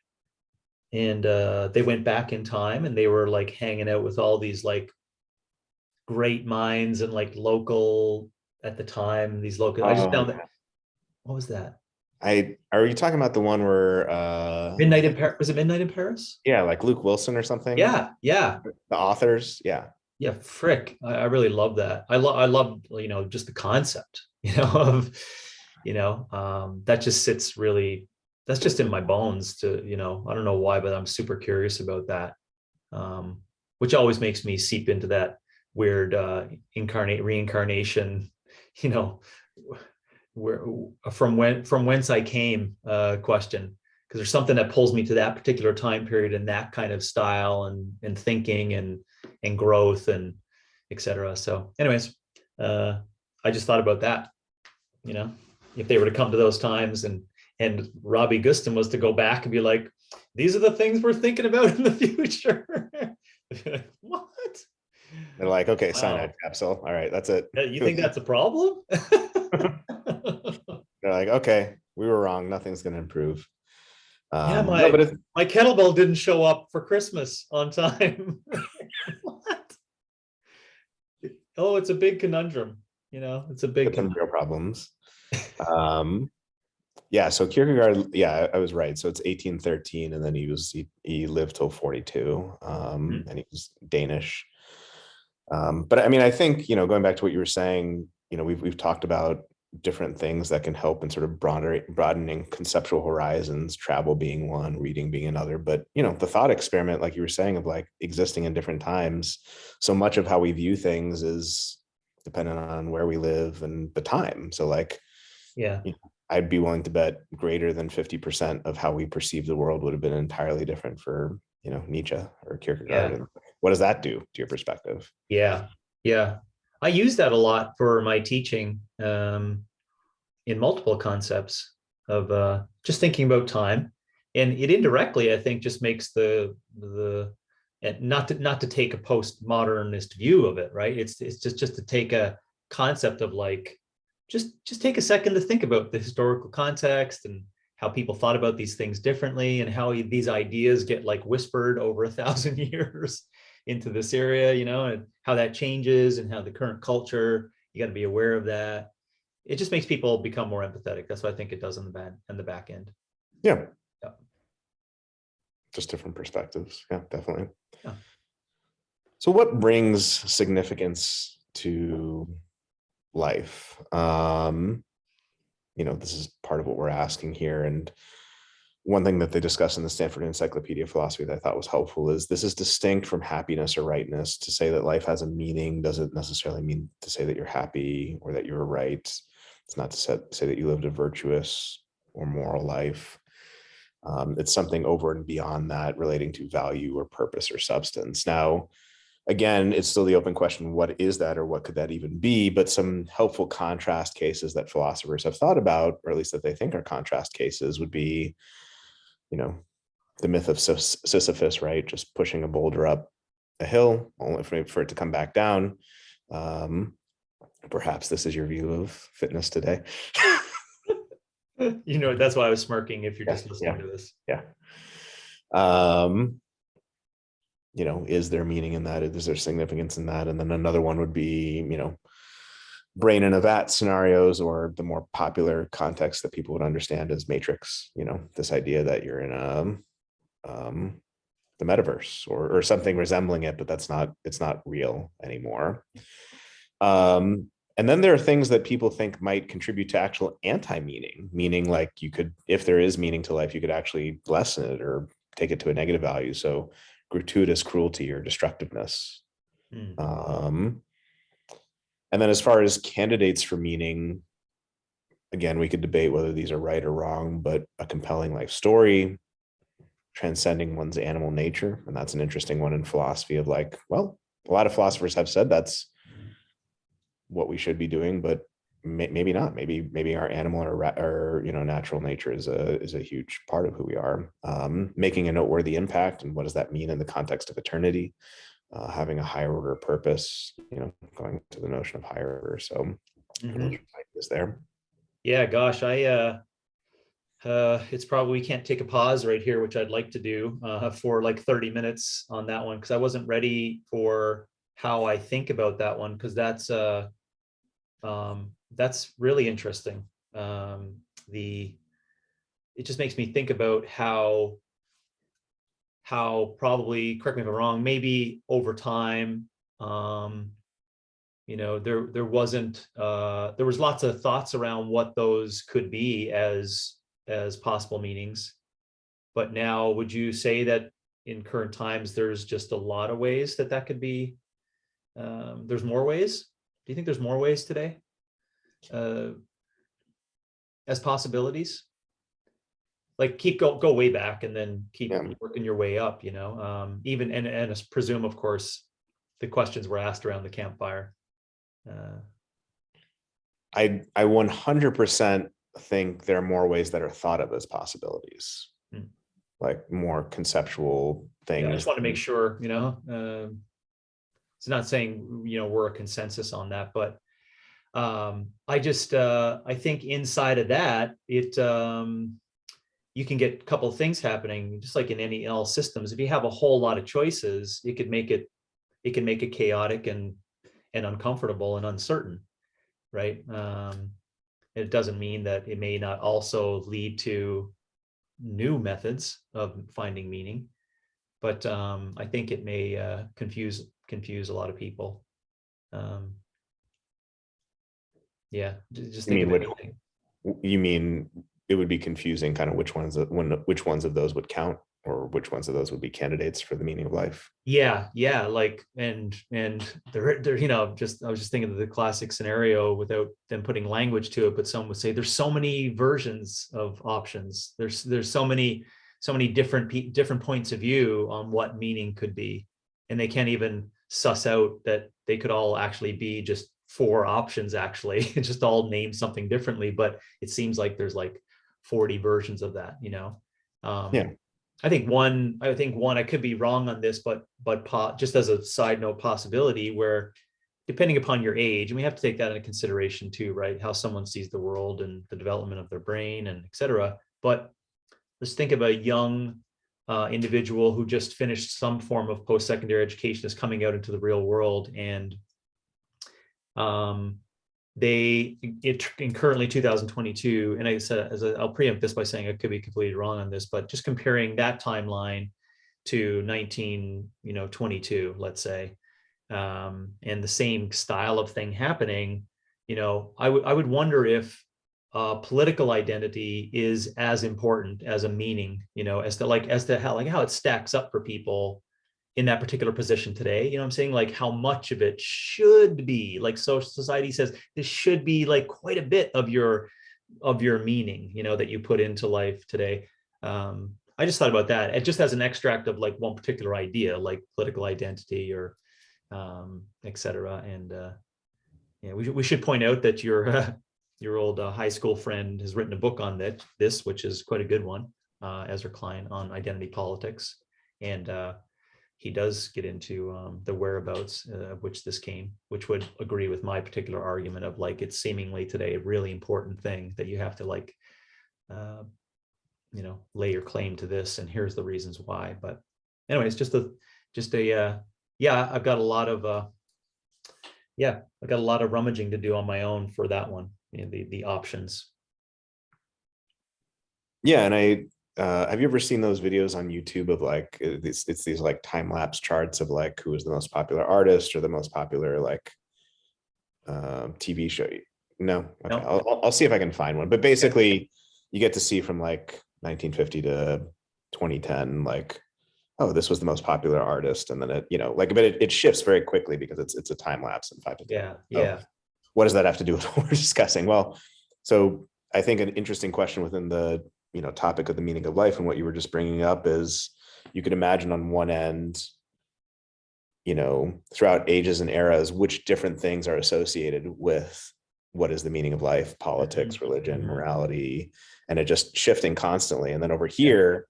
Speaker 1: And they went back in time and they were like hanging out with all these like great minds and like local at the time, these local, I just found that. What was that?
Speaker 2: Are you talking about the one where
Speaker 1: Midnight in Paris? Was it Midnight in Paris?
Speaker 2: Yeah, like Luke Wilson or something.
Speaker 1: Yeah.
Speaker 2: The authors.
Speaker 1: Yeah, frick. I really love that. I love just the concept, of That just sits really, that's just in my bones to, I don't know why, but I'm super curious about that. Which always makes me seep into that weird reincarnation, you know, where from whence I came question. Because there's something that pulls me to that particular time period and that kind of style and thinking and growth and etc. So, anyways, I just thought about that. If they were to come to those times and Robbie Gustin was to go back and be like, these are the things we're thinking about in the future. What?
Speaker 2: They're like, okay,
Speaker 1: Wow.
Speaker 2: cyanide capsule. All right, that's it.
Speaker 1: You think that's a problem?
Speaker 2: They're like, okay, we were wrong. Nothing's going to improve.
Speaker 1: Yeah,
Speaker 2: No, but
Speaker 1: my kettlebell didn't show up for Christmas on time. What? Oh, it's a big conundrum. It's a big
Speaker 2: some real problems. Yeah, so Kierkegaard, yeah, I was right. So it's 1813, and then he lived till 42, and he was Danish. But I mean, I think, going back to what you were saying, we've talked about different things that can help in sort of broadening conceptual horizons, travel being one, reading being another. But, the thought experiment, like you were saying, of like existing in different times, so much of how we view things is dependent on where we live and the time. So like,
Speaker 1: yeah.
Speaker 2: I'd be willing to bet greater than 50% of how we perceive the world would have been entirely different for, Nietzsche or Kierkegaard.
Speaker 1: Yeah.
Speaker 2: And what does that do to your perspective?
Speaker 1: Yeah. Yeah. I use that a lot for my teaching in multiple concepts of just thinking about time. And it indirectly, I think, just makes and not to take a postmodernist view of it, right? It's just to take a concept of like, just take a second to think about the historical context and how people thought about these things differently and how these ideas get like whispered over 1,000 years into this area, and how that changes and how the current culture, you got to be aware of that. It just makes people become more empathetic. That's what I think it does on the back end.
Speaker 2: Yeah.
Speaker 1: Yeah.
Speaker 2: Just different perspectives. Yeah, definitely.
Speaker 1: Yeah.
Speaker 2: So what brings significance to life? This is part of what we're asking here. And one thing that they discuss in the Stanford Encyclopedia of Philosophy that I thought was helpful is this is distinct from happiness or rightness. To say that life has a meaning doesn't necessarily mean to say that you're happy or that you're right. It's not to say that you lived a virtuous or moral life. It's something over and beyond that, relating to value or purpose or substance. Now, again, it's still the open question, what is that, or what could that even be? But some helpful contrast cases that philosophers have thought about, or at least that they think are contrast cases, would be, the myth of Sisyphus, right? Just pushing a boulder up a hill, only for it to come back down. Perhaps this is your view of fitness today.
Speaker 1: That's why I was smirking if you're just listening to this.
Speaker 2: Yeah. Is there meaning in that? Is there significance in that? And then another one would be, brain in a vat scenarios, or the more popular context that people would understand as Matrix, this idea that you're in the metaverse or something resembling it, but it's not real anymore. And then there are things that people think might contribute to actual anti-meaning, meaning like if there is meaning to life, you could actually lessen it or take it to a negative value. So gratuitous cruelty or destructiveness. And then as far as candidates for meaning, again, we could debate whether these are right or wrong, but a compelling life story, transcending one's animal nature. And that's an interesting one in philosophy of like, well, a lot of philosophers have said that's what we should be doing, but maybe not. Maybe our animal or natural nature is a huge part of who we are. Making a noteworthy impact, and what does that mean in the context of eternity? Having a higher order purpose, going to the notion of higher order. So is there?
Speaker 1: Yeah, gosh, it's probably, we can't take a pause right here, which I'd like to do for like 30 minutes on that one, because I wasn't ready for how I think about that one, because that's really interesting. It just makes me think about how probably, correct me if I'm wrong, maybe over time, there wasn't, there was lots of thoughts around what those could be as possible meanings. But now, would you say that in current times, there's just a lot of ways that could be, there's more ways? Do you think there's more ways today as possibilities? Like go way back and then keep working your way up, even, and I presume, of course, the questions were asked around the campfire.
Speaker 2: I 100% think there are more ways that are thought of as possibilities, like more conceptual things.
Speaker 1: I just want to make sure, it's not saying, we're a consensus on that, but I think inside of that, you can get a couple of things happening, just like in all systems. If you have a whole lot of choices, it can make it chaotic and uncomfortable and uncertain, right? It doesn't mean that it may not also lead to new methods of finding meaning, but I think it may confuse a lot of people. Just think of anything.
Speaker 2: You mean it would be confusing, kind of which ones of those would count, or which ones of those would be candidates for the meaning of life?
Speaker 1: Yeah, like, and they're I was just thinking of the classic scenario without them putting language to it, but some would say there's so many versions of options. There's so many different points of view on what meaning could be, and they can't even suss out that they could all actually be just 4 options, actually, just all named something differently. But it seems like there's like 40 versions of that, I think one, I could be wrong on this, but just as a side note possibility, where depending upon your age, and we have to take that into consideration too, right? How someone sees the world and the development of their brain and et cetera. But let's think of a young individual who just finished some form of post-secondary education, is coming out into the real world, and in currently 2022, and I said, I'll preempt this by saying I could be completely wrong on this, but just comparing that timeline to 1922, let's say, and the same style of thing happening, I would wonder if political identity is as important as a meaning, as to how it stacks up for people in that particular position today. I'm saying, like, how much of it should be like, social society says this should be like quite a bit of your meaning, that you put into life today. I just thought about that. It just as an extract of like one particular idea, like political identity or et cetera. And we should point out that your old high school friend has written a book on this, which is quite a good one, Ezra Klein, on identity politics. And he does get into the whereabouts of which this came, which would agree with my particular argument of, like, it's seemingly today a really important thing that you have to, like, lay your claim to this, and here's the reasons why. But anyways, I've got a lot of rummaging to do on my own for that one, the options.
Speaker 2: Yeah, and have you ever seen those videos on YouTube of like it's these like time-lapse charts of like who is the most popular artist or the most popular like TV show? No, okay. No. I'll see if I can find one. But basically, you get to see from like 1950 to 2010, like, oh, this was the most popular artist, and then but it shifts very quickly because it's a time lapse in 5 to 10.
Speaker 1: Yeah.
Speaker 2: So what does that have to do with what we're discussing? Well, so I think an interesting question within the topic of the meaning of life and what you were just bringing up is, you could imagine on one end, throughout ages and eras, which different things are associated with what is the meaning of life: politics, religion, morality, and it just shifting constantly. And then over here,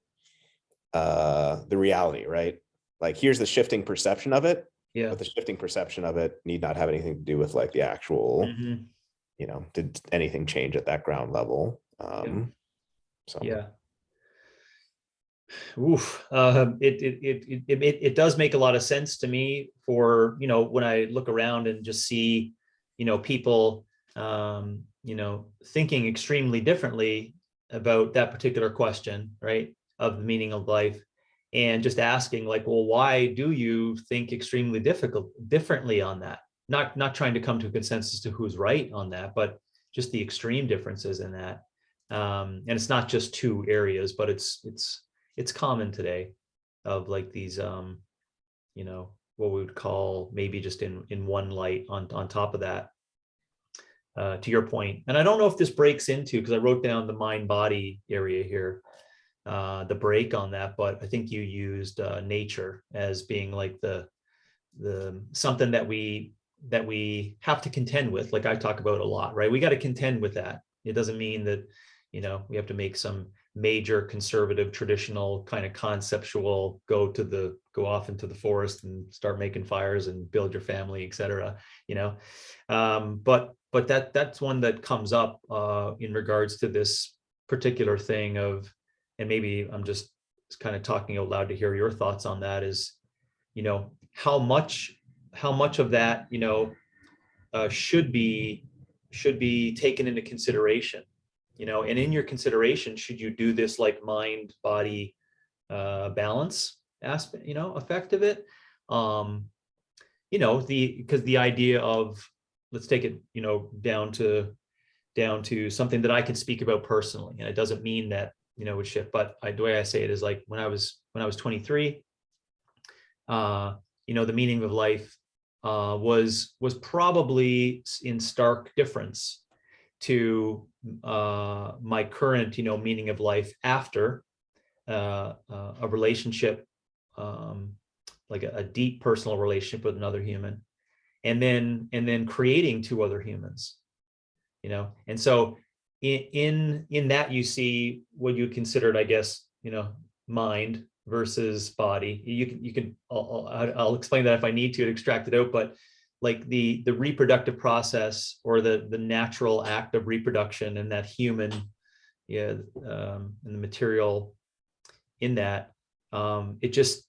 Speaker 2: the reality, right? Like, here's the shifting perception of it, but the shifting perception of it need not have anything to do with like the actual, did anything change at that ground level? So
Speaker 1: it does make a lot of sense to me for, when I look around and just see, people, thinking extremely differently about that particular question, right, of the meaning of life, and just asking, like, well, why do you think extremely differently on that? not trying to come to a consensus to who's right on that, but just the extreme differences in that. And it's not just two areas, but it's common today of like these, what we would call maybe just in one light on top of that. To your point, and I don't know if this breaks into, because I wrote down the mind body area here, the break on that, but I think you used nature as being like the something that we have to contend with, like I talk about a lot, right? We got to contend with that. It doesn't mean that we have to make some major conservative traditional kind of conceptual go off into the forest and start making fires and build your family, etc. But that's one that comes up in regards to this particular thing of, and maybe I'm just kind of talking out loud to hear your thoughts on that, is how much of that should be taken into consideration, and in your consideration, should you do this like mind body balance aspect, effect of it, because the idea of, let's take it down to something that I can speak about personally, and it doesn't mean that would shift, but the way I say it is like when I was 23, the meaning of life was probably in stark difference to my current meaning of life after a relationship, like a deep personal relationship with another human, and then creating two other humans, and so in that you see what you considered, I guess, mind versus body. You can I'll explain that if I need to extract it out, but like the reproductive process, or the natural act of reproduction, and that human, and the material in that, it just,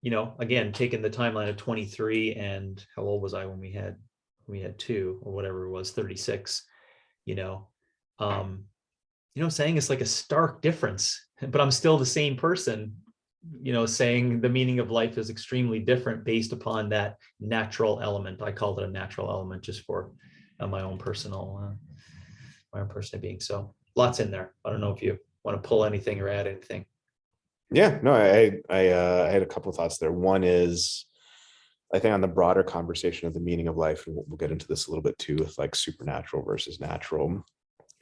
Speaker 1: again, taking the timeline of 23, and how old was I when we had two, or whatever it was, 36, I'm saying it's like a stark difference, but I'm still the same person, saying the meaning of life is extremely different based upon that natural element. I called it a natural element just for my own personal being. So lots in there. I don't know if you want to pull anything or add anything.
Speaker 2: Yeah, no, I had a couple of thoughts there. One is, I think on the broader conversation of the meaning of life, and we'll get into this a little bit too, with like supernatural versus natural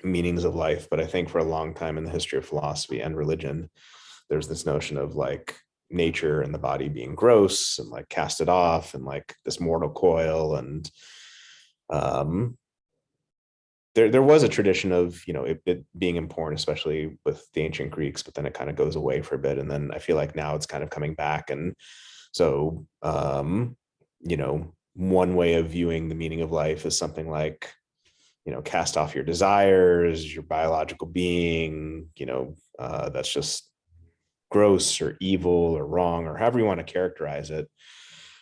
Speaker 2: meanings of life. But I think for a long time in the history of philosophy and religion, there's this notion of like nature and the body being gross and like cast it off and like this mortal coil. And there was a tradition of, it being important, especially with the ancient Greeks, but then it kind of goes away for a bit. And then I feel like now it's kind of coming back. And so, one way of viewing the meaning of life is something like, cast off your desires, your biological being, that's just gross or evil or wrong, or however you want to characterize it.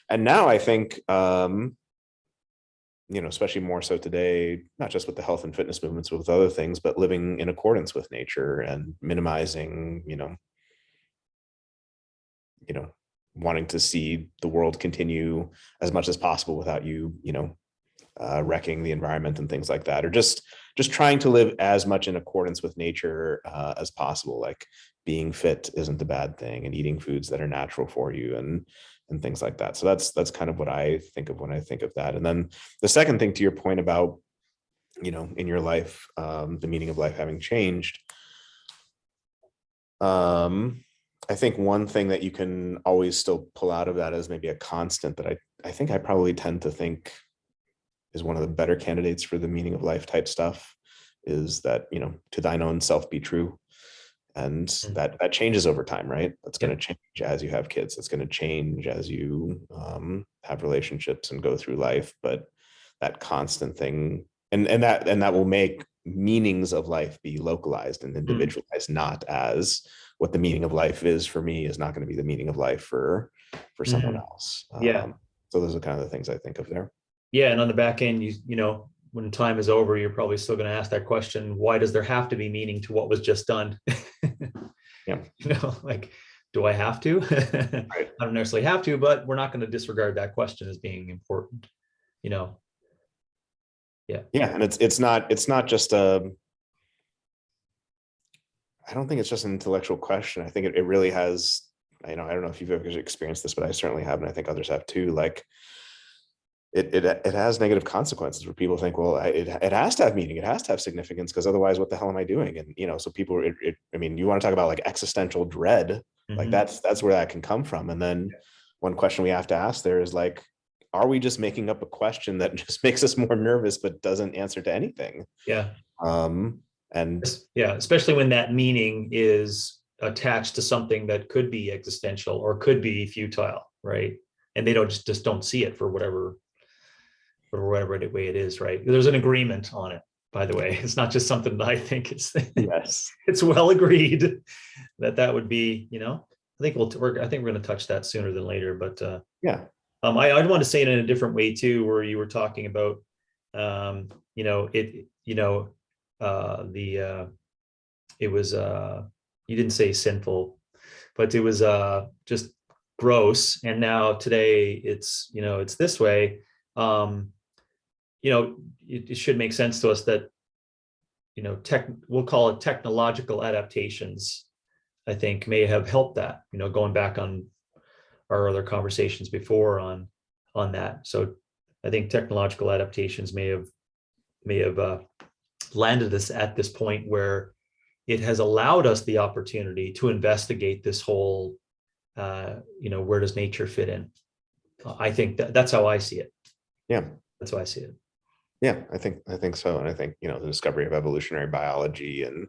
Speaker 2: And now I think, especially more so today, not just with the health and fitness movements, but with other things, but living in accordance with nature and minimizing, wanting to see the world continue as much as possible without you, wrecking the environment and things like that, or just trying to live as much in accordance with nature as possible. Like being fit isn't a bad thing, and eating foods that are natural for you, and things like that. So that's kind of what I think of when I think of that. And then the second thing, to your point about, in your life, the meaning of life having changed. I think one thing that you can always still pull out of that as maybe a constant that I think I probably tend to think is one of the better candidates for the meaning of life type stuff is that, to thine own self be true. And that changes over time, right? That's going to change as you have kids. That's going to change as you have relationships and go through life. But that constant thing, and that will make meanings of life be localized and individualized, not as what the meaning of life is for me is not going to be the meaning of life for someone else. So those are kind of the things I think of there.
Speaker 1: Yeah, and on the back end, when time is over, you're probably still going to ask that question: why does there have to be meaning to what was just done?
Speaker 2: Yeah,
Speaker 1: like, do I have to?
Speaker 2: Right.
Speaker 1: I don't necessarily have to, but we're not going to disregard that question as being important. you know, yeah.
Speaker 2: Yeah. And it's not just a, I don't think it's just an intellectual question. I think it really has, I don't know if you've ever experienced this, but I certainly have, and I think others have too. Like it has negative consequences where people think, well, it has to have meaning, it has to have significance, because otherwise, what the hell am I doing? And so people, I mean, you want to talk about like existential dread, like that's where that can come from. And then one question we have to ask there is like, are we just making up a question that just makes us more nervous but doesn't answer to anything?
Speaker 1: Yeah.
Speaker 2: And
Speaker 1: yeah, especially when that meaning is attached to something that could be existential or could be futile, right? And they don't just don't see it for whatever way it is, right? There's an agreement on it, by the way. It's not just something that I think.
Speaker 2: yes,
Speaker 1: it's well agreed that would be, I think we're going to touch that sooner than later, but
Speaker 2: yeah.
Speaker 1: I'd want to say it in a different way too, where you were talking about, it was, you didn't say sinful, but it was just gross. And now today it's, it's this way. It should make sense to us that, we'll call it technological adaptations, I think may have helped that, going back on our other conversations before on that. So I think technological adaptations may have landed us at this point where it has allowed us the opportunity to investigate this whole, where does nature fit in? I think that's how I see it.
Speaker 2: Yeah.
Speaker 1: That's how I see it.
Speaker 2: Yeah, I think so. And I think, the discovery of evolutionary biology, and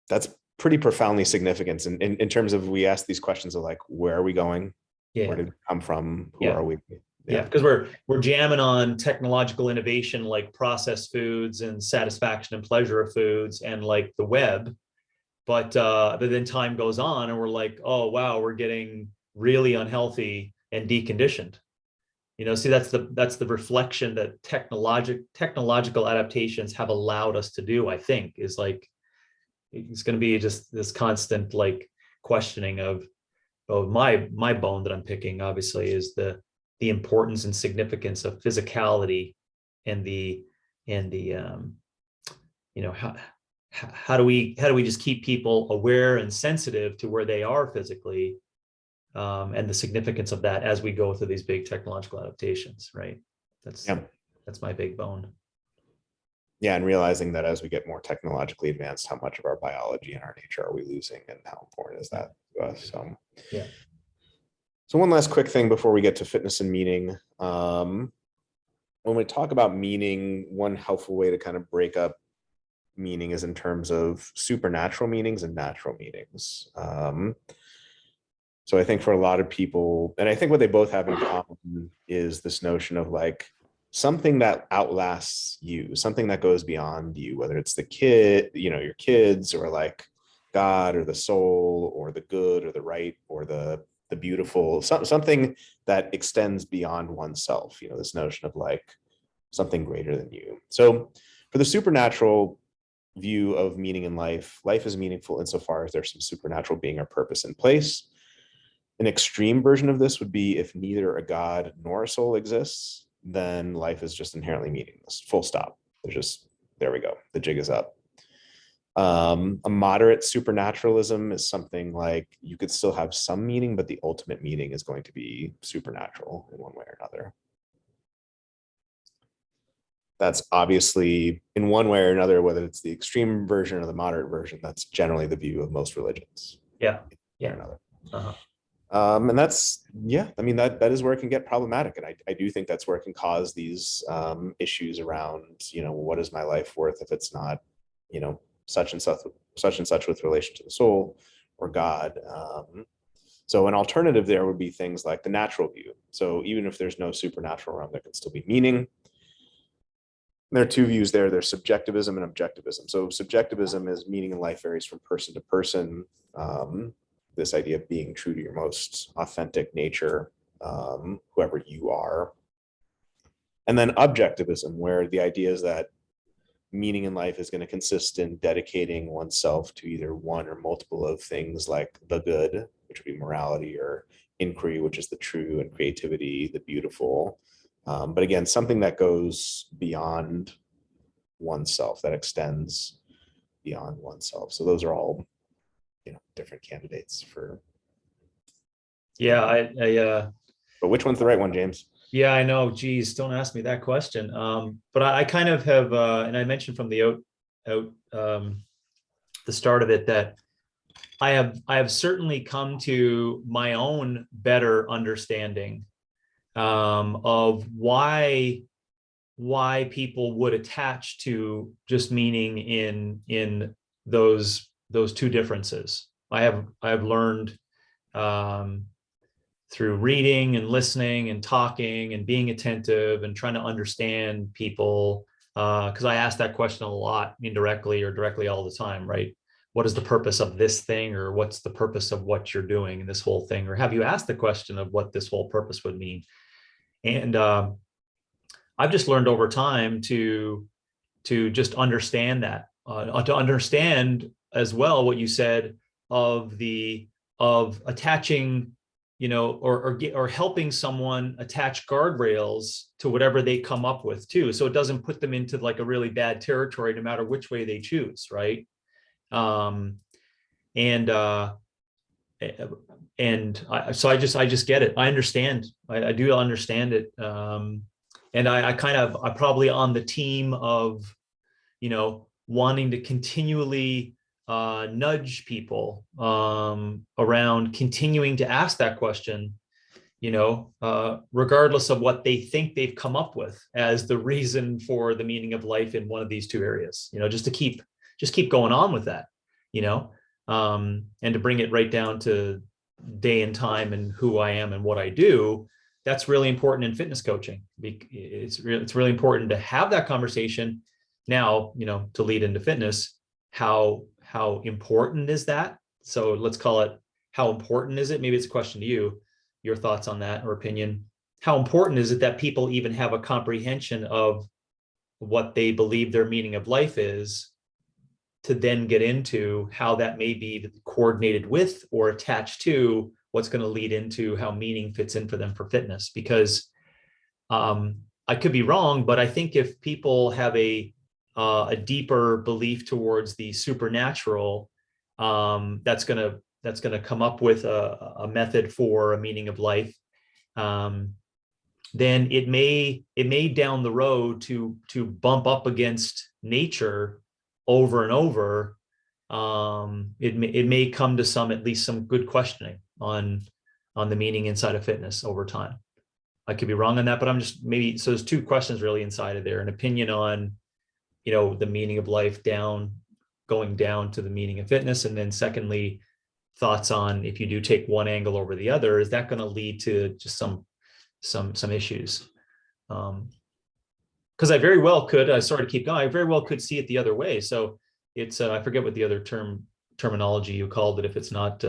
Speaker 2: that's pretty profoundly significant in terms of, we ask these questions of like, where are we going?
Speaker 1: Yeah.
Speaker 2: Where did we come from? Who are we?
Speaker 1: Yeah, because we're jamming on technological innovation like processed foods and satisfaction and pleasure of foods and like the web. But then time goes on and we're like, oh, wow, we're getting really unhealthy and deconditioned. See, that's the reflection that technological adaptations have allowed us to do, I think, is like, it's going to be just this constant like questioning of my bone that I'm picking, obviously, is the importance and significance of physicality and the how do we just keep people aware and sensitive to where they are physically, and the significance of that as we go through these big technological adaptations, right? That's my big bone.
Speaker 2: Yeah, and realizing that as we get more technologically advanced, how much of our biology and our nature are we losing, and how important is that to us?
Speaker 1: Yeah.
Speaker 2: So one last quick thing before we get to fitness and meaning. When we talk about meaning, one helpful way to kind of break up meaning is in terms of supernatural meanings and natural meanings. So I think for a lot of people, and I think what they both have in common is this notion of like something that outlasts you, something that goes beyond you, whether it's the kid, your kids, or like God, or the soul, or the good, or the right, or the beautiful, something that extends beyond oneself, this notion of like something greater than you. So for the supernatural view of meaning in life, life is meaningful insofar as there's some supernatural being or purpose in place. An extreme version of this would be if neither a God nor a soul exists, then life is just inherently meaningless, full stop. There we go, the jig is up. A moderate supernaturalism is something like you could still have some meaning, but the ultimate meaning is going to be supernatural in one way or another. That's obviously in one way or another, whether it's the extreme version or the moderate version, that's generally the view of most religions.
Speaker 1: Yeah.
Speaker 2: And that's, that is where it can get problematic. And I do think that's where it can cause these issues around, what is my life worth if it's not, such and such with relation to the soul or God. So an alternative there would be things like the natural view. So even if there's no supernatural realm, there can still be meaning. There are two views there. There's subjectivism and objectivism. So subjectivism is meaning in life varies from person to person. This idea of being true to your most authentic nature, whoever you are. And then objectivism, where the idea is that meaning in life is going to consist in dedicating oneself to either one or multiple of things like the good, which would be morality, or inquiry, which is the true, and creativity, the beautiful. But again, something that goes beyond oneself, that extends beyond oneself. So those are all, different candidates for.
Speaker 1: Yeah,
Speaker 2: But which one's the right one, James?
Speaker 1: yeah, I know. Geez, don't ask me that question. But I kind of have, and I mentioned from the the start of it that I have certainly come to my own better understanding of why people would attach to just meaning in those two differences. I have learned um, through reading and listening and talking and being attentive and trying to understand people, because I ask that question a lot, indirectly or directly, all the time, right? What is the purpose of this thing, or what's the purpose of what you're doing in this whole thing, or have you asked the question of what this whole purpose would mean? And I've just learned over time to just understand that, to understand as well what you said of attaching, or helping someone attach guardrails to whatever they come up with too, so it doesn't put them into like a really bad territory no matter which way they choose, right? um and so I just get it. I understand. I do understand it. And I probably on the team of, wanting to continually nudge people around continuing to ask that question, regardless of what they think they've come up with as the reason for the meaning of life in one of these two areas, just to keep going on with that, and to bring it right down to day and time and who I am and what I do. That's really important in fitness coaching. It's really important to have that conversation now, to lead into fitness. How important is that? So let's call it, how important is it? Maybe it's a question to you, your thoughts on that or opinion. How important is it that people even have a comprehension of what they believe their meaning of life is, to then get into how that may be coordinated with or attached to what's going to lead into how meaning fits in for them for fitness? Because I could be wrong, but I think if people have a deeper belief towards the supernatural, that's gonna come up with a method for a meaning of life. Then it may down the road to bump up against nature over and over. It may come to at least some good questioning on the meaning inside of fitness over time. I could be wrong on that, but I'm just maybe, so there's two questions really inside of there: an opinion on, the meaning of life going down to the meaning of fitness. And then secondly, thoughts on, if you do take one angle over the other, is that going to lead to just some issues? Because I very well could, sorry to keep going, I very well could see it the other way. So it's, I forget what the other terminology you called it. If it's not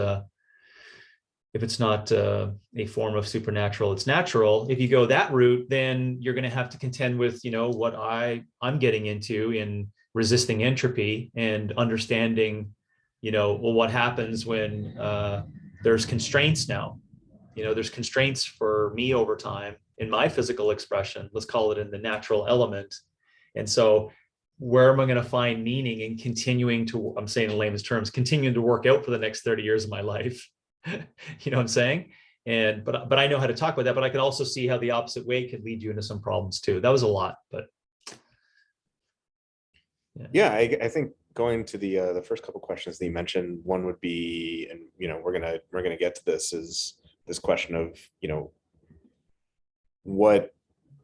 Speaker 1: a form of supernatural, it's natural. If you go that route, then you're going to have to contend with, what I'm getting into in resisting entropy and understanding, well, what happens when there's constraints now. There's constraints for me over time in my physical expression, let's call it in the natural element. And so where am I going to find meaning in continuing to, I'm saying in layman's terms, continuing to work out for the next 30 years of my life? You know what I'm saying? And but I know how to talk about that, but I could also see how the opposite way could lead you into some problems too. That was a lot, but
Speaker 2: yeah, I think going to the first couple questions that you mentioned, one would be, and we're gonna get to this, is this question of what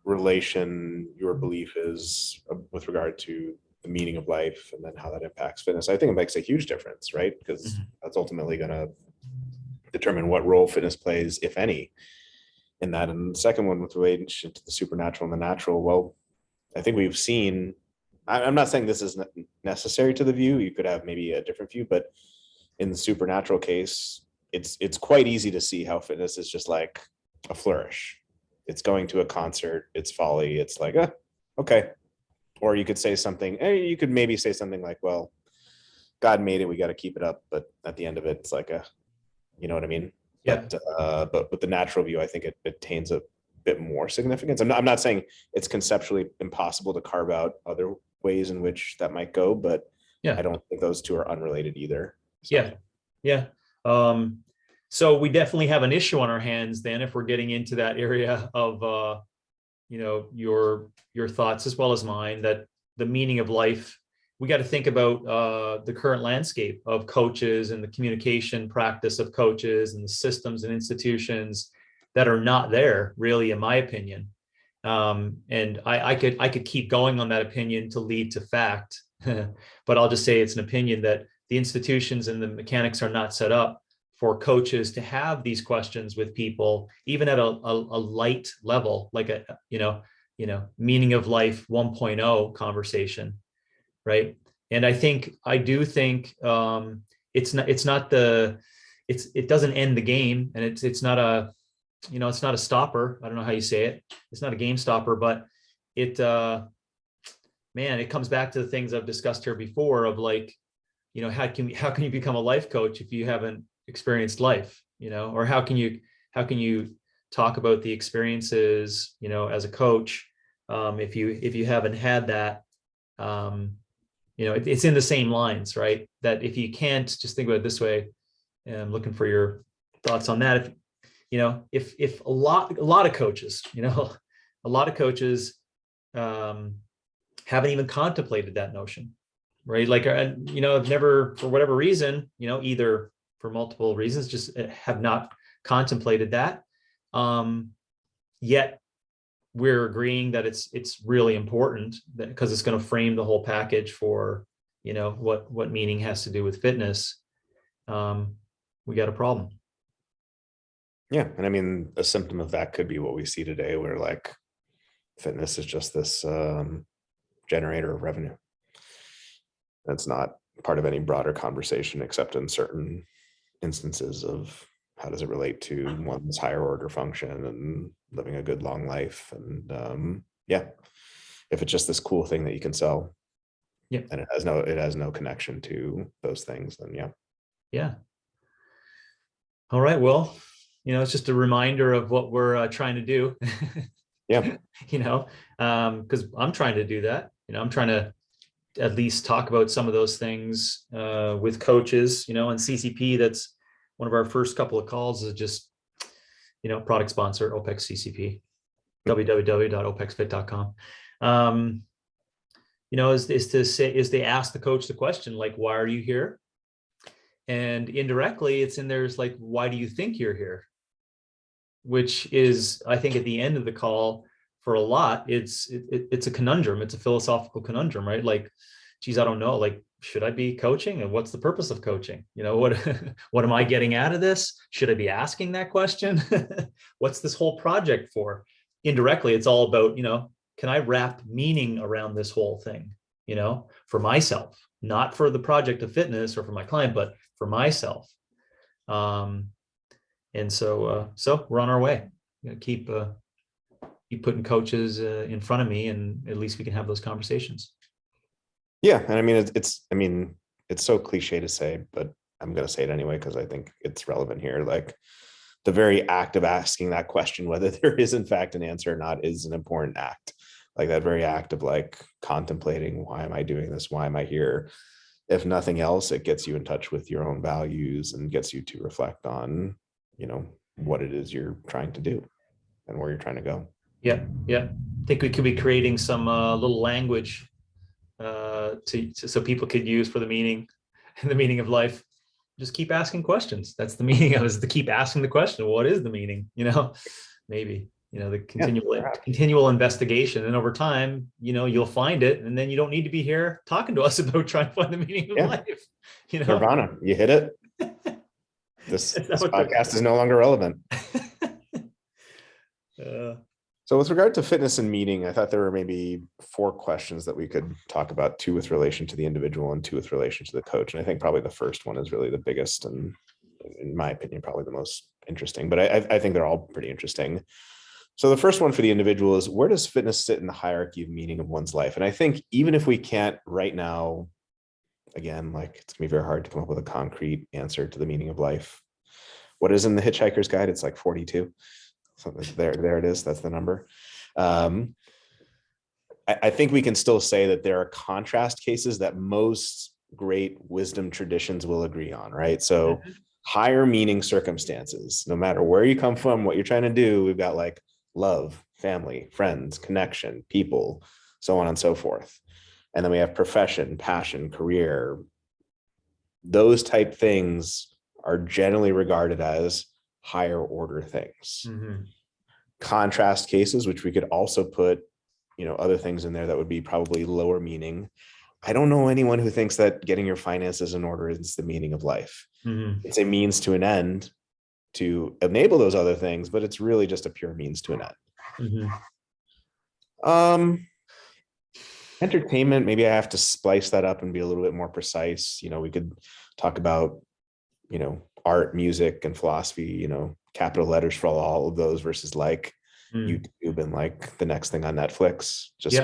Speaker 2: relation your belief is with regard to the meaning of life, and then how that impacts fitness. I think it makes a huge difference, right? Because that's ultimately going to determine what role fitness plays, if any, in that. And the second one, with relation to the supernatural and the natural, well, I think we've seen, I'm not saying this is necessary to the view, you could have maybe a different view, but in the supernatural case, it's quite easy to see how fitness is just like a flourish. It's going to a concert, it's folly, it's like, okay. Or you could say something, you could maybe say something like, well, God made it, we got to keep it up. But at the end of it, it's like you know what I mean?
Speaker 1: yeah.
Speaker 2: But with the natural view, I think it attains a bit more significance. I'm not saying it's conceptually impossible to carve out other ways in which that might go, but
Speaker 1: Yeah.
Speaker 2: I don't think those two are unrelated either. So.
Speaker 1: Yeah. Yeah. So we definitely have an issue on our hands then if we're getting into that area of, your thoughts as well as mine, that the meaning of life, we got to think about the current landscape of coaches and the communication practice of coaches and the systems and institutions that are not there, really, in my opinion. And I could keep going on that opinion to lead to fact, but I'll just say it's an opinion that the institutions and the mechanics are not set up for coaches to have these questions with people, even at a light level, like a meaning of life 1.0 conversation, right? And I do think it doesn't end the game, and it's not a it's not a stopper. I don't know how you say it. It's not a game stopper, but it comes back to the things I've discussed here before of like, how can you become a life coach if you haven't experienced life, or how can you talk about the experiences, as a coach, if you haven't had that. It's in the same lines, right? That if you can't, just think about it this way, and I'm looking for your thoughts on that. If a lot of coaches, haven't even contemplated that notion, right? Like, I've never, for whatever reason, either for multiple reasons, just have not contemplated that. Yet we're agreeing that it's really important, because it's going to frame the whole package for, what meaning has to do with fitness. We got a problem.
Speaker 2: Yeah. And I mean, a symptom of that could be what we see today, where like fitness is just this generator of revenue. It's not part of any broader conversation, except in certain instances of how does it relate to one's higher order function and living a good long life. And if it's just this cool thing that you can sell, and it has no connection to those things, then
Speaker 1: yeah. All right, well, it's just a reminder of what we're trying to do.
Speaker 2: Yeah.
Speaker 1: Because I'm trying to do that. I'm trying to at least talk about some of those things with coaches, and CCP. That's one of our first couple of calls, is just, product sponsor, OPEX CCP, www.opexfit.com. Is they ask the coach the question, like, why are you here? And indirectly it's in there's like, why do you think you're here? Which is, I think, at the end of the call, for a lot, it's a conundrum. It's a philosophical conundrum, right? Like, geez, I don't know, like, should I be coaching, and what's the purpose of coaching? What am I getting out of this? Should I be asking that question? What's this whole project for? Indirectly, it's all about, can I wrap meaning around this whole thing, for myself, not for the project of fitness or for my client, but for myself. And so we're on our way. Keep putting coaches in front of me, and at least we can have those conversations.
Speaker 2: Yeah. And I mean, it's so cliche to say, but I'm going to say it anyway, because I think it's relevant here. Like, the very act of asking that question, whether there is in fact an answer or not, is an important act. Like, that very act of like contemplating, why am I doing this? Why am I here? If nothing else, it gets you in touch with your own values and gets you to reflect on, what it is you're trying to do and where you're trying to go.
Speaker 1: Yeah. I think we could be creating some little language so people could use for the meaning and the meaning of life. Just keep asking questions. That's the meaning of it, is to keep asking the question, what is the meaning? Maybe, the continual investigation. And over time, you'll find it, and then you don't need to be here talking to us about trying to find the meaning of life.
Speaker 2: Nirvana, you hit it. This podcast is no longer relevant. So with regard to fitness and meaning, I thought there were maybe 4 questions that we could talk about, 2 with relation to the individual and 2 with relation to the coach. And I think probably the first one is really the biggest, and in my opinion, probably the most interesting, but I think they're all pretty interesting. So the first one for the individual is, where does fitness sit in the hierarchy of meaning of one's life? And I think even if we can't right now, again, like, it's gonna be very hard to come up with a concrete answer to the meaning of life. What is in the Hitchhiker's Guide? It's like 42. So there it is. That's the number. I think we can still say that there are contrast cases that most great wisdom traditions will agree on, right? So higher meaning circumstances, no matter where you come from, what you're trying to do, we've got like love, family, friends, connection, people, so on and so forth. And then we have profession, passion, career. Those type things are generally regarded as higher order things. Contrast cases, which we could also put, other things in there that would be probably lower meaning. I don't know anyone who thinks that getting your finances in order is the meaning of life. It's a means to an end to enable those other things, but it's really just a pure means to an end. Entertainment, maybe I have to splice that up and be a little bit more precise. We could talk about, art, music, and philosophy, capital letters for all of those versus like YouTube and like the next thing on Netflix, just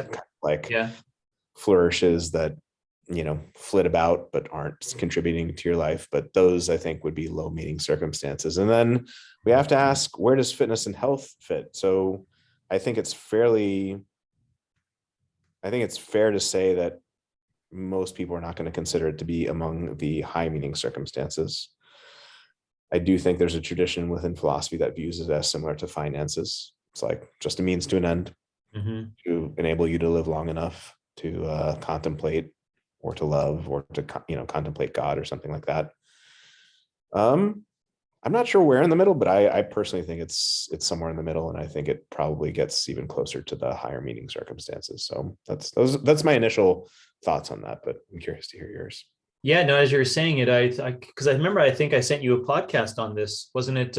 Speaker 2: flourishes that, flit about but aren't contributing to your life. But those I think would be low meaning circumstances. And then we have to ask, where does fitness and health fit? So I think it's fair to say that most people are not going to consider it to be among the high meaning circumstances. I do think there's a tradition within philosophy that views it as similar to finances. It's like just a means to an end to enable you to live long enough to contemplate or to love or to contemplate God or something like that. I'm not sure where in the middle, but I personally think it's somewhere in the middle, and I think it probably gets even closer to the higher meaning circumstances. So that's my initial thoughts on that, but I'm curious to hear yours.
Speaker 1: Yeah, no, as you were saying it, because I remember, I think I sent you a podcast on this, wasn't it?